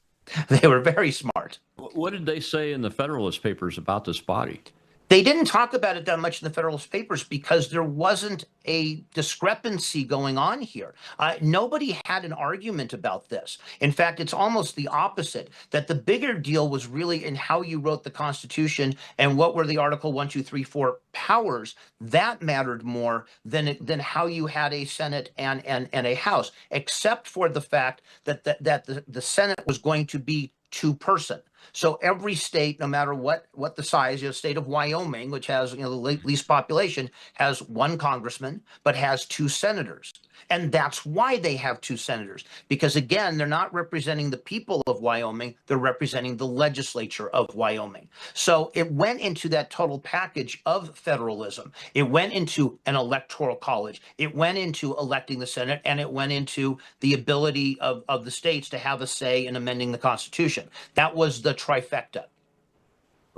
They were very smart. What did they say in the Federalist Papers about this body? They didn't talk about it that much in the Federalist Papers because there wasn't a discrepancy going on here. Nobody had an argument about this. In fact, it's almost the opposite, that the bigger deal was really in how you wrote the Constitution and what were the Article 1, 2, 3, 4 powers. That mattered more than how you had a Senate and a House, except for the fact that the Senate was going to be two-person. So every state, no matter what the size, state of Wyoming, which has the least population, has one congressman, but has two senators. And that's why they have two senators, because again, they're not representing the people of Wyoming, they're representing the legislature of Wyoming. So it went into that total package of federalism. It went into an electoral college. It went into electing the Senate, and it went into the ability of the states to have a say in amending the Constitution. That was the trifecta.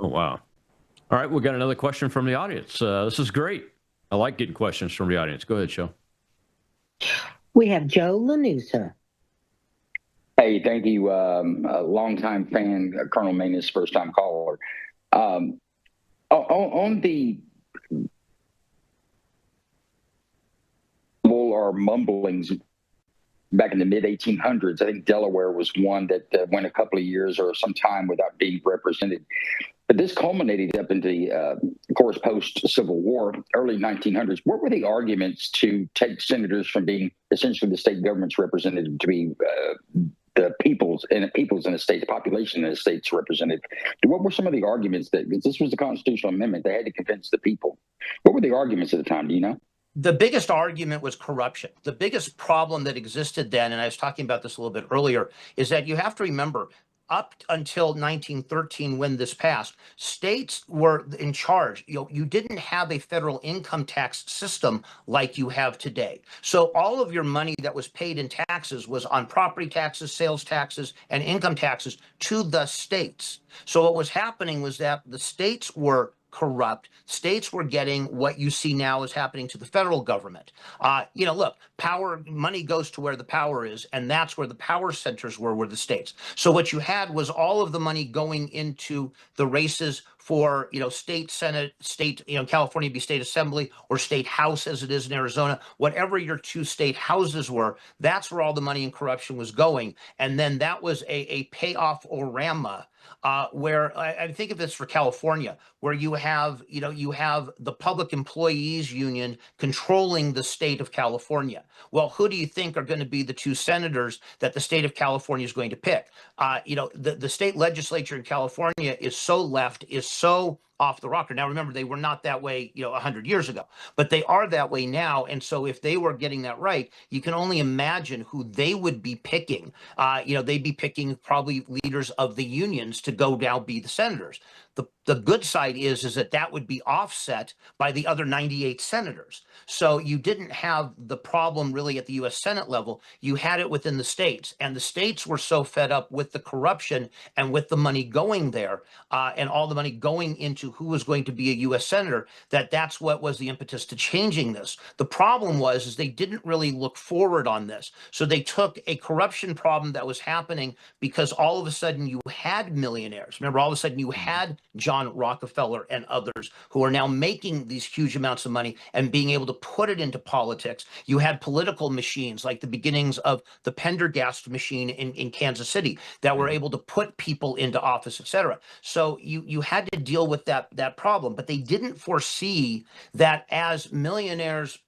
Oh, wow. All right, we got another question from the audience. This is great. I like getting questions from the audience. Go ahead, Joe. We have Joe Lanusa. Hey, thank you. A longtime fan, Colonel Maness, first-time caller. On the or mumblings back in the mid-1800s, I think Delaware was one that went a couple of years or some time without being represented. But this culminated up into the, of course, post-Civil War, early 1900s. What were the arguments to take senators from being essentially the state government's representative to be the people's in the state's population in the state's representative? What were some of the arguments that this was the constitutional amendment? They had to convince the people. What were the arguments at the time? Do you know? The biggest argument was corruption. The biggest problem that existed then, and I was talking about this a little bit earlier, is that you have to remember, up until 1913, when this passed, states were in charge. You didn't have a federal income tax system like you have today. So all of your money that was paid in taxes was on property taxes, sales taxes, and income taxes to the states. So what was happening was that the states were corrupt. States were getting what you see now is happening to the federal government. Look, money goes to where the power is, and that's where the power centers were the states. So what you had was all of the money going into the races for, state Senate, state, California be state assembly or state house as it is in Arizona, whatever your two state houses were, that's where all the money in corruption was going. And then that was a payoff orama. Where I think of this for California, where you have the Public Employees Union controlling the state of California. Well, who do you think are going to be the two senators that the state of California is going to pick? The state legislature in California is so left, is so off the rocker. Now, remember, they were not that way, 100 years ago, but they are that way now. And so if they were getting that right, you can only imagine who they would be picking. They'd be picking probably leaders of the unions to go now be the senators. The good side is that would be offset by the other 98 senators. So you didn't have the problem really at the U.S. Senate level. You had it within the states, and the states were so fed up with the corruption and with the money going there and all the money going into to who was going to be a U.S. senator, that's what was the impetus to changing this. The problem is they didn't really look forward on this. So they took a corruption problem that was happening because all of a sudden you had millionaires. Remember, all of a sudden you had John Rockefeller and others who are now making these huge amounts of money and being able to put it into politics. You had political machines like the beginnings of the Pendergast machine in Kansas City that were able to put people into office, et cetera. So you had to deal with that problem, but they didn't foresee that as millionaires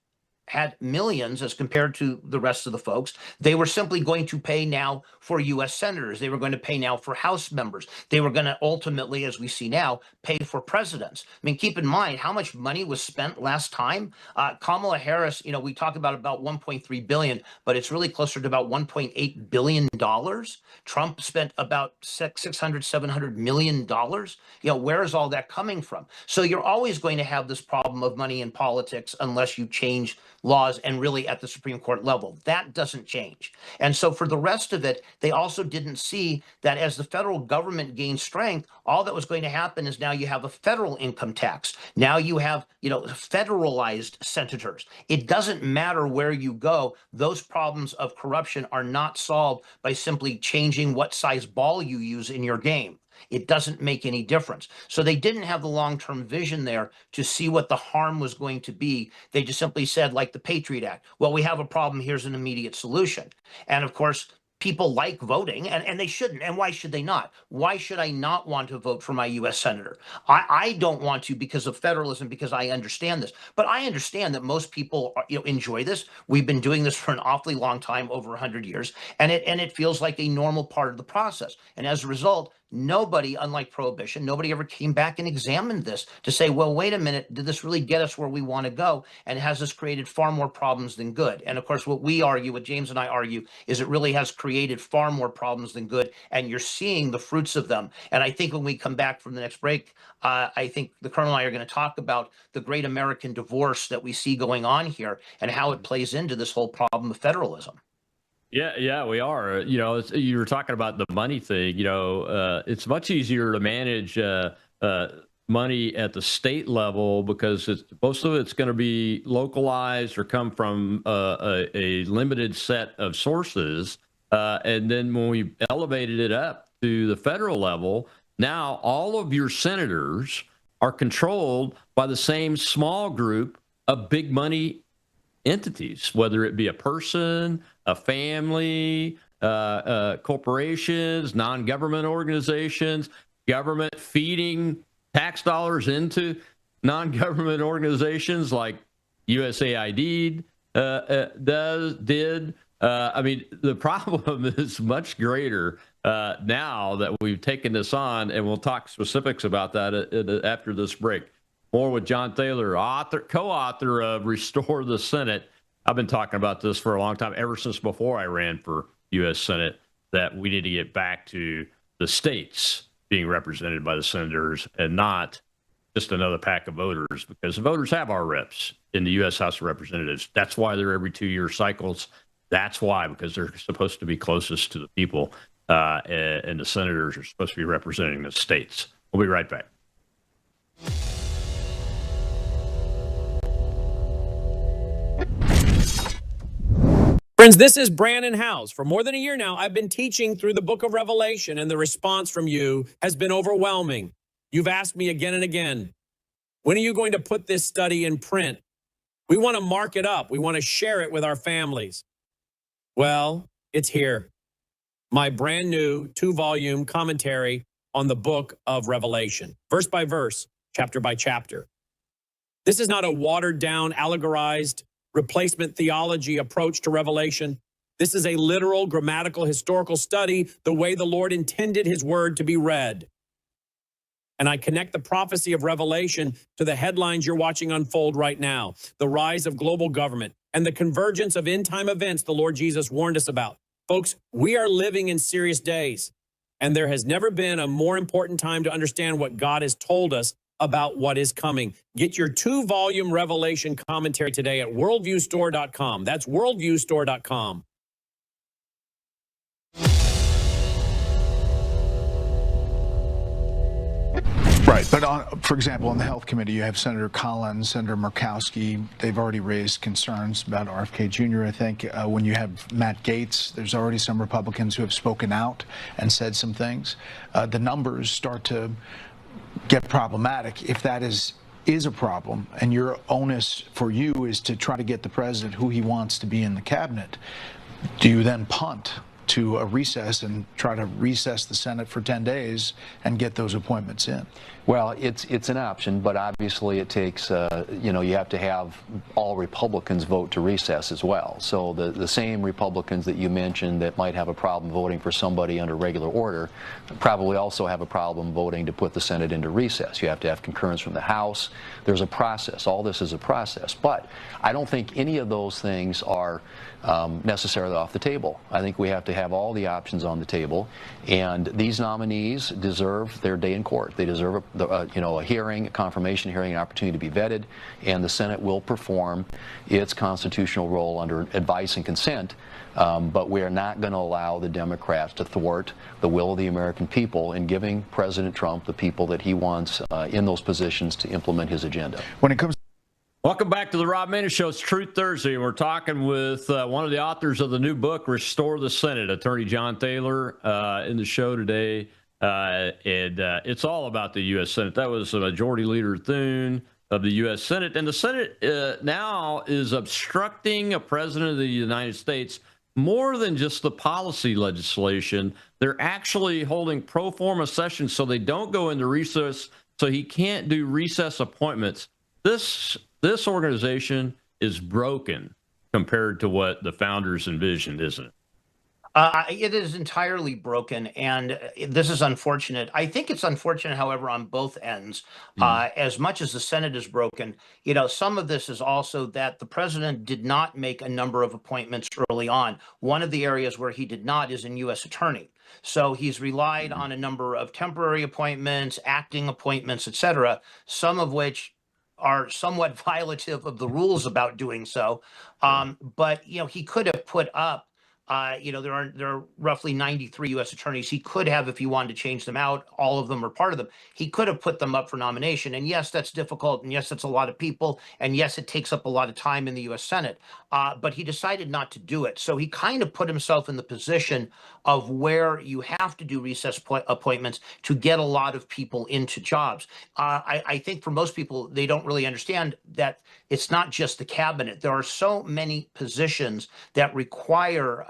had millions as compared to the rest of the folks, they were simply going to pay now for U.S. senators. They were going to pay now for House members. They were going to ultimately, as we see now, pay for presidents. I mean, keep in mind how much money was spent last time. Kamala Harris, we talk about 1.3 billion, but it's really closer to about 1.8 billion dollars. Trump spent about 600, 700 million dollars. Where is all that coming from? So you're always going to have this problem of money in politics unless you change laws, and really at the Supreme Court level. That doesn't change. And so for the rest of it, they also didn't see that as the federal government gained strength, all that was going to happen is now you have a federal income tax. Now you have, federalized senators. It doesn't matter where you go. Those problems of corruption are not solved by simply changing what size ball you use in your game. It doesn't make any difference. So they didn't have the long-term vision there to see what the harm was going to be. They just simply said, like the Patriot Act, well, we have a problem, here's an immediate solution. And of course, people like voting, and they shouldn't. And why should they not? Why should I not want to vote for my U.S. senator? I don't want to because of federalism, because I understand this. But I understand that most people enjoy this. We've been doing this for an awfully long time, over 100 years, and it feels like a normal part of the process. And as a result, nobody, unlike Prohibition, nobody ever came back and examined this to say, well, wait a minute, did this really get us where we want to go? And has this created far more problems than good? And of course, what we argue, what James and I argue, is it really has created far more problems than good. And you're seeing the fruits of them. And I think when we come back from the next break, I think the Colonel and I are going to talk about the great American divorce that we see going on here and how it plays into this whole problem of federalism. Yeah, we are. You were talking about the money thing. It's much easier to manage money at the state level because most of it's going to be localized or come from a limited set of sources. And then when we elevated it up to the federal level, now all of your senators are controlled by the same small group of big money entities, whether it be a person, a family, corporations, non-government organizations, government feeding tax dollars into non-government organizations like USAID did. I mean, the problem is much greater now that we've taken this on, and we'll talk specifics about that after this break. More with John Thaler, co-author of Restore the Senate. I've been talking about this for a long time, ever since before I ran for U.S. Senate, that we need to get back to the states being represented by the senators and not just another pack of voters, because the voters have our reps in the U.S. House of Representatives. That's why they're every 2-year cycles. That's why, because they're supposed to be closest to the people, and the senators are supposed to be representing the states. We'll be right back. Friends, this is Brandon House. For more than a year now, I've been teaching through the book of Revelation, and the response from you has been overwhelming. You've asked me again and again, when are you going to put this study in print? We want to mark it up. We want to share it with our families. Well, it's here. My brand new 2-volume commentary on the book of Revelation, verse by verse, chapter by chapter. This is not a watered down, allegorized replacement theology approach to Revelation. This is a literal, grammatical, historical study, the way the Lord intended his word to be read. And I connect the prophecy of Revelation to the headlines you're watching unfold right now, the rise of global government and the convergence of end-time events the Lord Jesus warned us about. Folks, we are living in serious days, and there has never been a more important time to understand what God has told us about what is coming. Get your 2-volume Revelation commentary today at worldviewstore.com. That's worldviewstore.com. Right, but for example, on the Health Committee, you have Senator Collins, Senator Murkowski. They've already raised concerns about RFK Jr. I think when you have Matt Gaetz, there's already some Republicans who have spoken out and said some things. The numbers start to get problematic if that is a problem, and your onus for you is to try to get the president who he wants to be in the cabinet. Do you then punt to a recess and try to recess the Senate for 10 days and get those appointments in? Well, it's an option, but obviously it takes, you have to have all Republicans vote to recess as well. So the same Republicans that you mentioned that might have a problem voting for somebody under regular order probably also have a problem voting to put the Senate into recess. You have to have concurrence from the House. There's a process. All this is a process. But I don't think any of those things are necessarily off the table. I think we have to have all the options on the table, and these nominees deserve their day in court. They deserve a hearing, a confirmation hearing, an opportunity to be vetted, and the Senate will perform its constitutional role under advice and consent. But we are not going to allow the Democrats to thwart the will of the American people in giving President Trump the people that he wants in those positions to implement his agenda. When it comes Welcome back to the Rob Maness Show. It's Truth Thursday, and we're talking with one of the authors of the new book, Restore the Senate, Attorney John Thaler, in the show today. It's all about the U.S. Senate. That was Majority Leader Thune of the U.S. Senate. And the Senate now is obstructing a president of the United States more than just the policy legislation. They're actually holding pro forma sessions so they don't go into recess, so he can't do recess appointments. This organization is broken compared to what the founders envisioned, isn't it? It is entirely broken, and this is unfortunate. I think it's unfortunate, however, on both ends. As much as the Senate is broken, some of this is also that the president did not make a number of appointments early on. One of the areas where he did not is in U.S. Attorney. So he's relied on a number of temporary appointments, acting appointments, et cetera, some of which are somewhat violative of the rules about doing so. But, he could have put up, there are roughly 93 U.S. attorneys. He could have, if he wanted to change them out, all of them or part of them, he could have put them up for nomination. And yes, that's difficult. And yes, that's a lot of people. And yes, it takes up a lot of time in the U.S. Senate. But he decided not to do it. So he kind of put himself in the position of where you have to do recess appointments to get a lot of people into jobs. I think for most people, they don't really understand that it's not just the cabinet. There are so many positions that require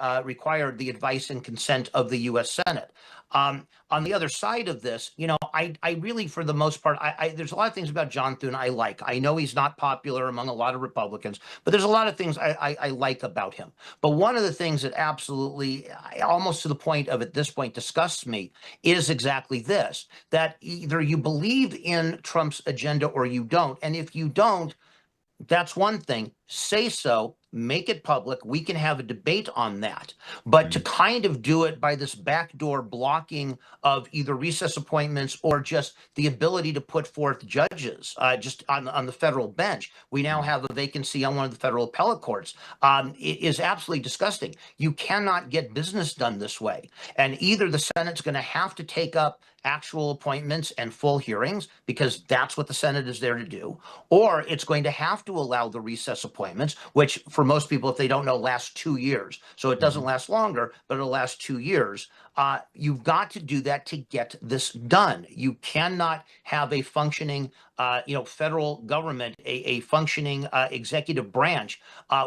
the advice and consent of the U.S. Senate. On the other side of this, I really, for the most part, there's a lot of things about John Thune I like. I know he's not popular among a lot of Republicans, but there's a lot of things I like about him. But one of the things that absolutely, almost to the point of at this point, disgusts me is exactly this, that either you believe in Trump's agenda or you don't. And if you don't, that's one thing. Say so, make it public. We can have a debate on that. But to kind of do it by this backdoor blocking of either recess appointments or just the ability to put forth judges just on the federal bench. We now have a vacancy on one of the federal appellate courts. It is absolutely disgusting. You cannot get business done this way. And either the Senate's going to have to take up actual appointments and full hearings, because that's what the Senate is there to do, or it's going to have to allow the recess appointments, which for most people, if they don't know, last 2 years. So it doesn't last longer, but it'll last 2 years. You've got to do that to get this done. You cannot have a functioning federal government, a functioning executive branch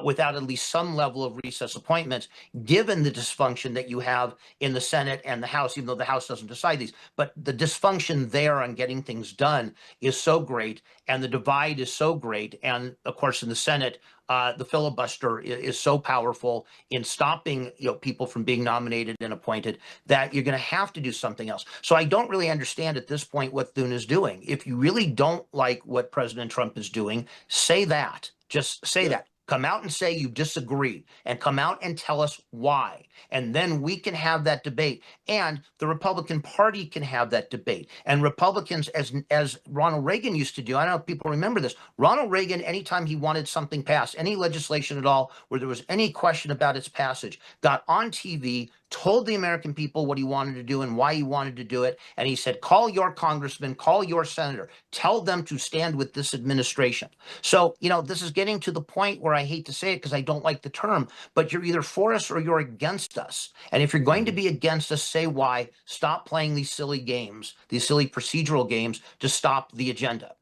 without at least some level of recess appointments, given the dysfunction that you have in the Senate and the House, even though the House doesn't decide these. But the dysfunction there on getting things done is so great, and the divide is so great. And of course, in the Senate, the filibuster is so powerful in stopping people from being nominated and appointed that you're going to have to do something else. So I don't really understand at this point what Thune is doing. If you really don't like what President Trump is doing, say that. Just say that. Come out and say you disagree, and come out and tell us why. And then we can have that debate, and the Republican Party can have that debate. And Republicans, as Ronald Reagan used to do, I don't know if people remember this, Ronald Reagan, anytime he wanted something passed, any legislation at all where there was any question about its passage, got on TV, told the American people what he wanted to do and why he wanted to do it. And he said, call your congressman, call your senator, tell them to stand with this administration. So, this is getting to the point where I hate to say it because I don't like the term, but you're either for us or you're against us. And if you're going to be against us, say why. Stop playing these silly games, these silly procedural games to stop the agenda.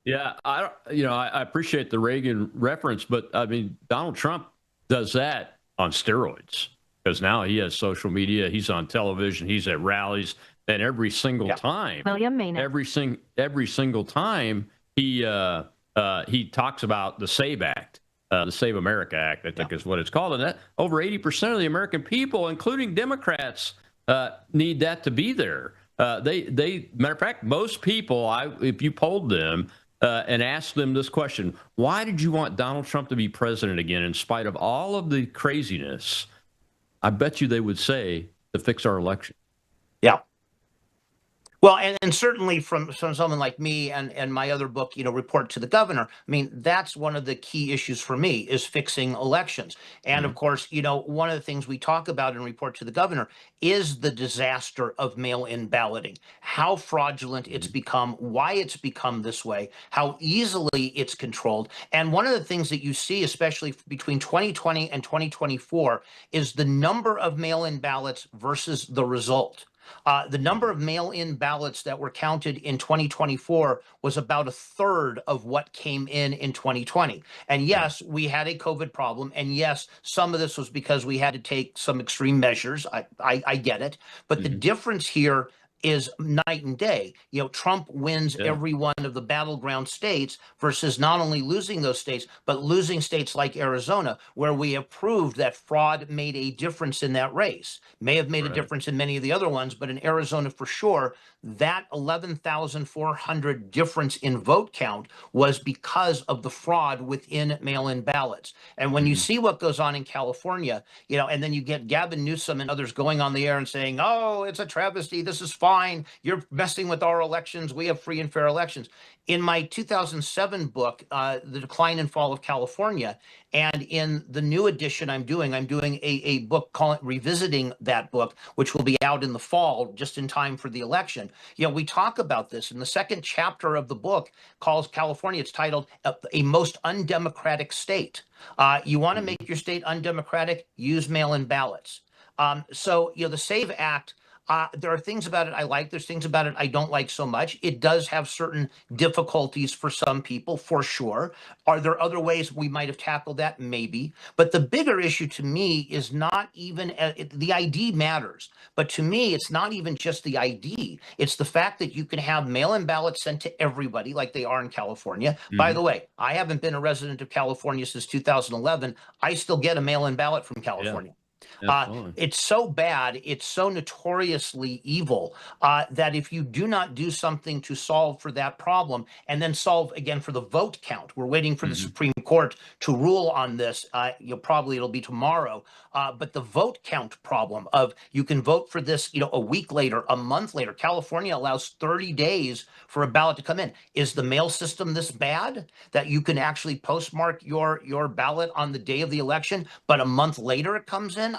Yeah, I appreciate the Reagan reference, but I mean, Donald Trump does that on steroids because now he has social media, he's on television, he's at rallies, and every single time, every single time he talks about the SAVE Act, the Save America Act, I think is what it's called, and that over 80% of the American people, including Democrats, need that to be there. Matter of fact, most people, if you polled them and asked them this question, why did you want Donald Trump to be president again in spite of all of the craziness? I bet you they would say to fix our election. Yeah. Well, and certainly from someone like me and my other book, Report to the Governor, I mean, that's one of the key issues for me is fixing elections. And of course, one of the things we talk about in Report to the Governor is the disaster of mail-in balloting, how fraudulent it's become, why it's become this way, how easily it's controlled. And one of the things that you see, especially between 2020 and 2024, is the number of mail-in ballots versus the result. The number of mail-in ballots that were counted in 2024 was about a third of what came in 2020. And yes, we had a COVID problem. And yes, some of this was because we had to take some extreme measures. I get it. But the difference here is night and day. Trump wins every one of the battleground states versus not only losing those states, but losing states like Arizona, where we have proved that fraud made a difference in that race. May have made a difference in many of the other ones, but in Arizona for sure, that 11,400 difference in vote count was because of the fraud within mail-in ballots. And when you see what goes on in California, and then you get Gavin Newsom and others going on the air and saying, oh, it's a travesty, this is fine, you're messing with our elections, we have free and fair elections. In my 2007 book, The Decline and Fall of California, and in the new edition I'm doing a book called Revisiting that book, which will be out in the fall, just in time for the election. We talk about this in the second chapter of the book calls California, it's titled A Most Undemocratic State. You want to make your state undemocratic, use mail-in ballots. So, the SAVE Act, there are things about it I like. There's things about it I don't like so much. It does have certain difficulties for some people, for sure. Are there other ways we might have tackled that? Maybe. But the bigger issue to me is not even the ID matters. But to me, it's not even just the ID. It's the fact that you can have mail-in ballots sent to everybody like they are in California. By the way, I haven't been a resident of California since 2011. I still get a mail-in ballot from California. It's so bad, it's so notoriously evil that if you do not do something to solve for that problem and then solve again for the vote count, we're waiting for the Supreme Court to rule on this. It'll be tomorrow. But the vote count problem of you can vote for this, a week later, a month later. California allows 30 days for a ballot to come in. Is the mail system this bad that you can actually postmark your ballot on the day of the election, but a month later it comes in?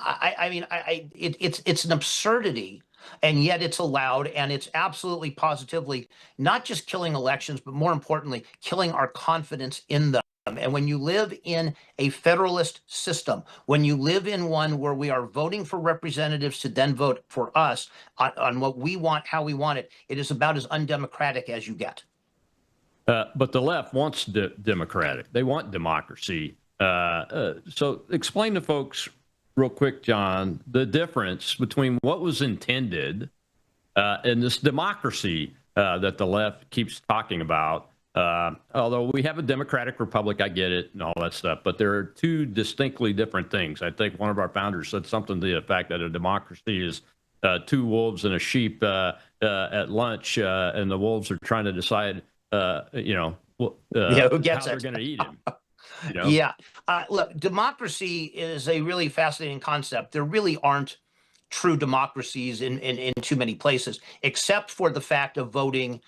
It's an absurdity, and yet it's allowed, and it's absolutely positively not just killing elections, but more importantly, killing our confidence in them. And when you live in a federalist system, when you live in one where we are voting for representatives to then vote for us on what we want, how we want it, it is about as undemocratic as you get. But the left wants democratic. They want democracy. So explain to folks real quick, John, the difference between what was intended and this democracy that the left keeps talking about. Although we have a democratic republic, I get it and all that stuff, but there are two distinctly different things. I think one of our founders said something to the effect that a democracy is two wolves and a sheep at lunch, and the wolves are trying to decide, who gets how they're going to eat him. Yeah. Look, democracy is a really fascinating concept. There really aren't true democracies in too many places, except for the fact of voting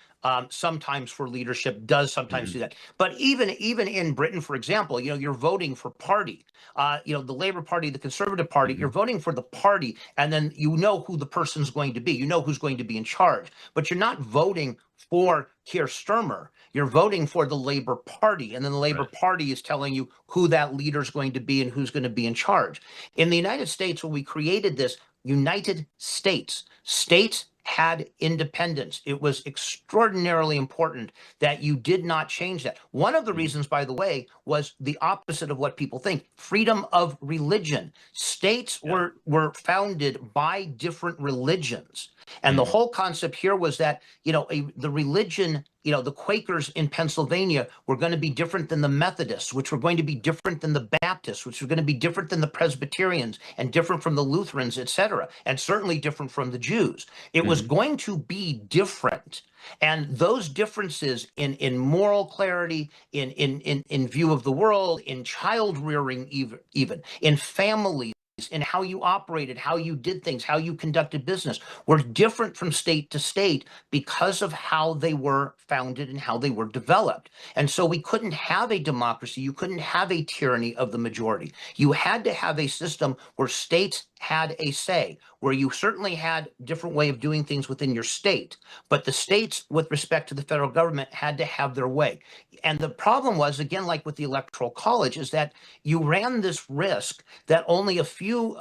sometimes for leadership, does sometimes do that. But even in Britain, for example, you're voting for party. The Labour Party, the Conservative Party, you're voting for the party, and then you know who the person's going to be. You know who's going to be in charge. But you're not voting for Keir Starmer. You're voting for the Labour Party, and then the Labour Party is telling you who that leader is going to be and who's going to be in charge. In the United States, when we created this United States, states had independence. It was extraordinarily important that you did not change that. One of the reasons, by the way, was the opposite of what people think: freedom of religion. States were founded by different religions. And the whole concept here was that, the religion, the Quakers in Pennsylvania were going to be different than the Methodists, which were going to be different than the Baptists, which were going to be different than the Presbyterians, and different from the Lutherans, etc., and certainly different from the Jews. It was going to be different. And those differences in moral clarity, in view of the world, in child rearing, even in families, in how you operated, how you did things, how you conducted business, were different from state to state because of how they were founded and how they were developed. And so we couldn't have a democracy. You couldn't have a tyranny of the majority. You had to have a system where states had a say, where you certainly had a different way of doing things within your state, but the states, with respect to the federal government, had to have their way. And the problem was, again, like with the Electoral College, is that you ran this risk that only a few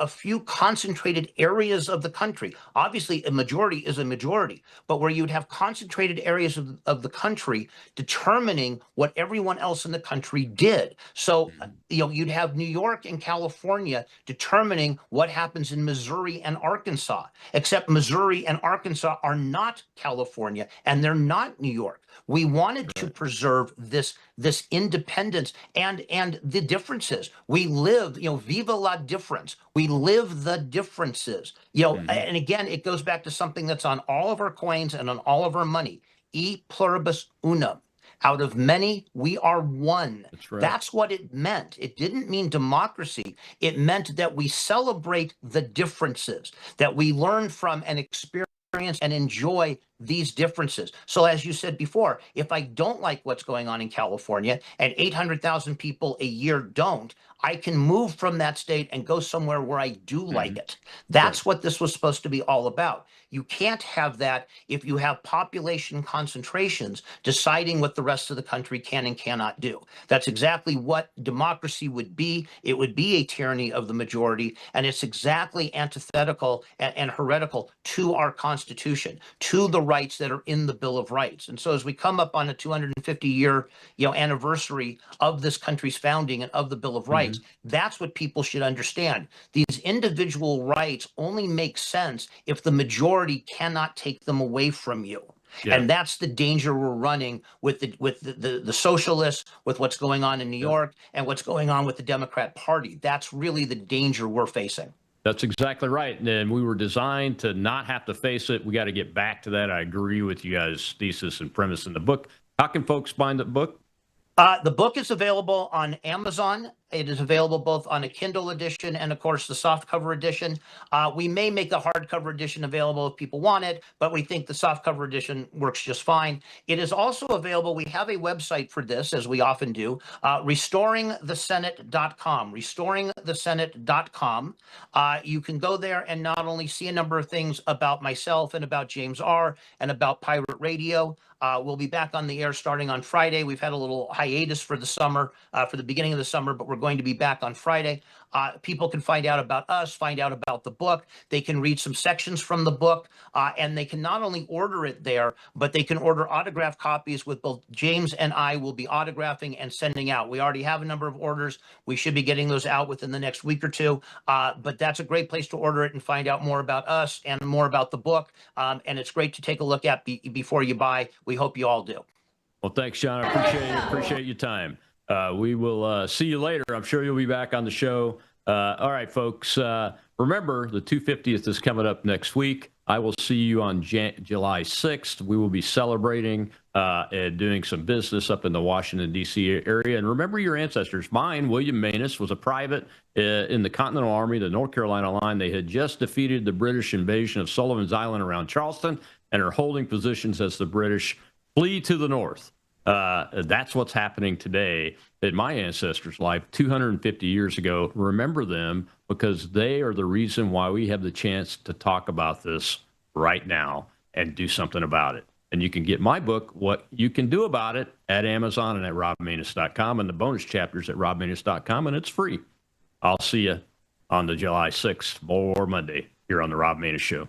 concentrated areas of the country, obviously a majority is a majority, but where you'd have concentrated areas of the country determining what everyone else in the country did. So, you'd have New York and California determining what happens in Missouri and Arkansas, except Missouri and Arkansas are not California and they're not New York. We wanted to preserve this independence and the differences. We live, viva la difference. We live the differences. And again, it goes back to something that's on all of our coins and on all of our money. E pluribus unum. Out of many, we are one. That's right. That's what it meant. It didn't mean democracy. It meant that we celebrate the differences, that we learn from and experience and enjoy these differences. So as you said before, if I don't like what's going on in California and 800,000 people a year don't, I can move from that state and go somewhere where I do like it. That's what this was supposed to be all about. You can't have that if you have population concentrations deciding what the rest of the country can and cannot do. That's exactly what democracy would be. It would be a tyranny of the majority, and it's exactly antithetical and heretical to our Constitution, to the rights that are in the Bill of Rights. And so as we come up on a 250-year anniversary of this country's founding and of the Bill of Rights, that's what people should understand. These individual rights only make sense if the majority cannot take them away from you. Yeah. And that's the danger we're running with the socialists, with what's going on in New York, and what's going on with the Democrat Party. That's really the danger we're facing. That's exactly right. And we were designed to not have to face it. We got to get back to that. I agree with you guys' thesis and premise in the book. How can folks find the book? The book is available on Amazon. It is available both on a Kindle edition and, of course, the softcover edition. We may make a hardcover edition available if people want it, but we think the softcover edition works just fine. It is also available. We have a website for this, as we often do, restoringthesenate.com, restoringthesenate.com. You can go there and not only see a number of things about myself and about James R. and about Pirate Radio. We'll be back on the air starting on Friday. We've had a little hiatus for the summer, for the beginning of the summer, but we're going to be back on Friday. People can find out about us, find out about the book. They can read some sections from the book, and they can not only order it there, but they can order autographed copies with both James and I will be autographing and sending out. We already have a number of orders. We should be getting those out within the next week or two, but that's a great place to order it and find out more about us and more about the book, and it's great to take a look at before you buy. We hope you all do. Well, thanks, John. I appreciate your time. We will see you later. I'm sure you'll be back on the show. All right, folks. Remember, the 250th is coming up next week. I will see you on July 6th. We will be celebrating and doing some business up in the Washington, D.C. area. And remember your ancestors. Mine, William Maness, was a private in the Continental Army, the North Carolina line. They had just defeated the British invasion of Sullivan's Island around Charleston and are holding positions as the British flee to the north. That's what's happening today in my ancestors' life 250 years ago. Remember them because they are the reason why we have the chance to talk about this right now and do something about it. And you can get my book, What You Can Do About It, at Amazon and at robmaness.com, and the bonus chapters at robmaness.com, and it's free. I'll see you on the July 6th, more Monday, here on the Rob Maness Show.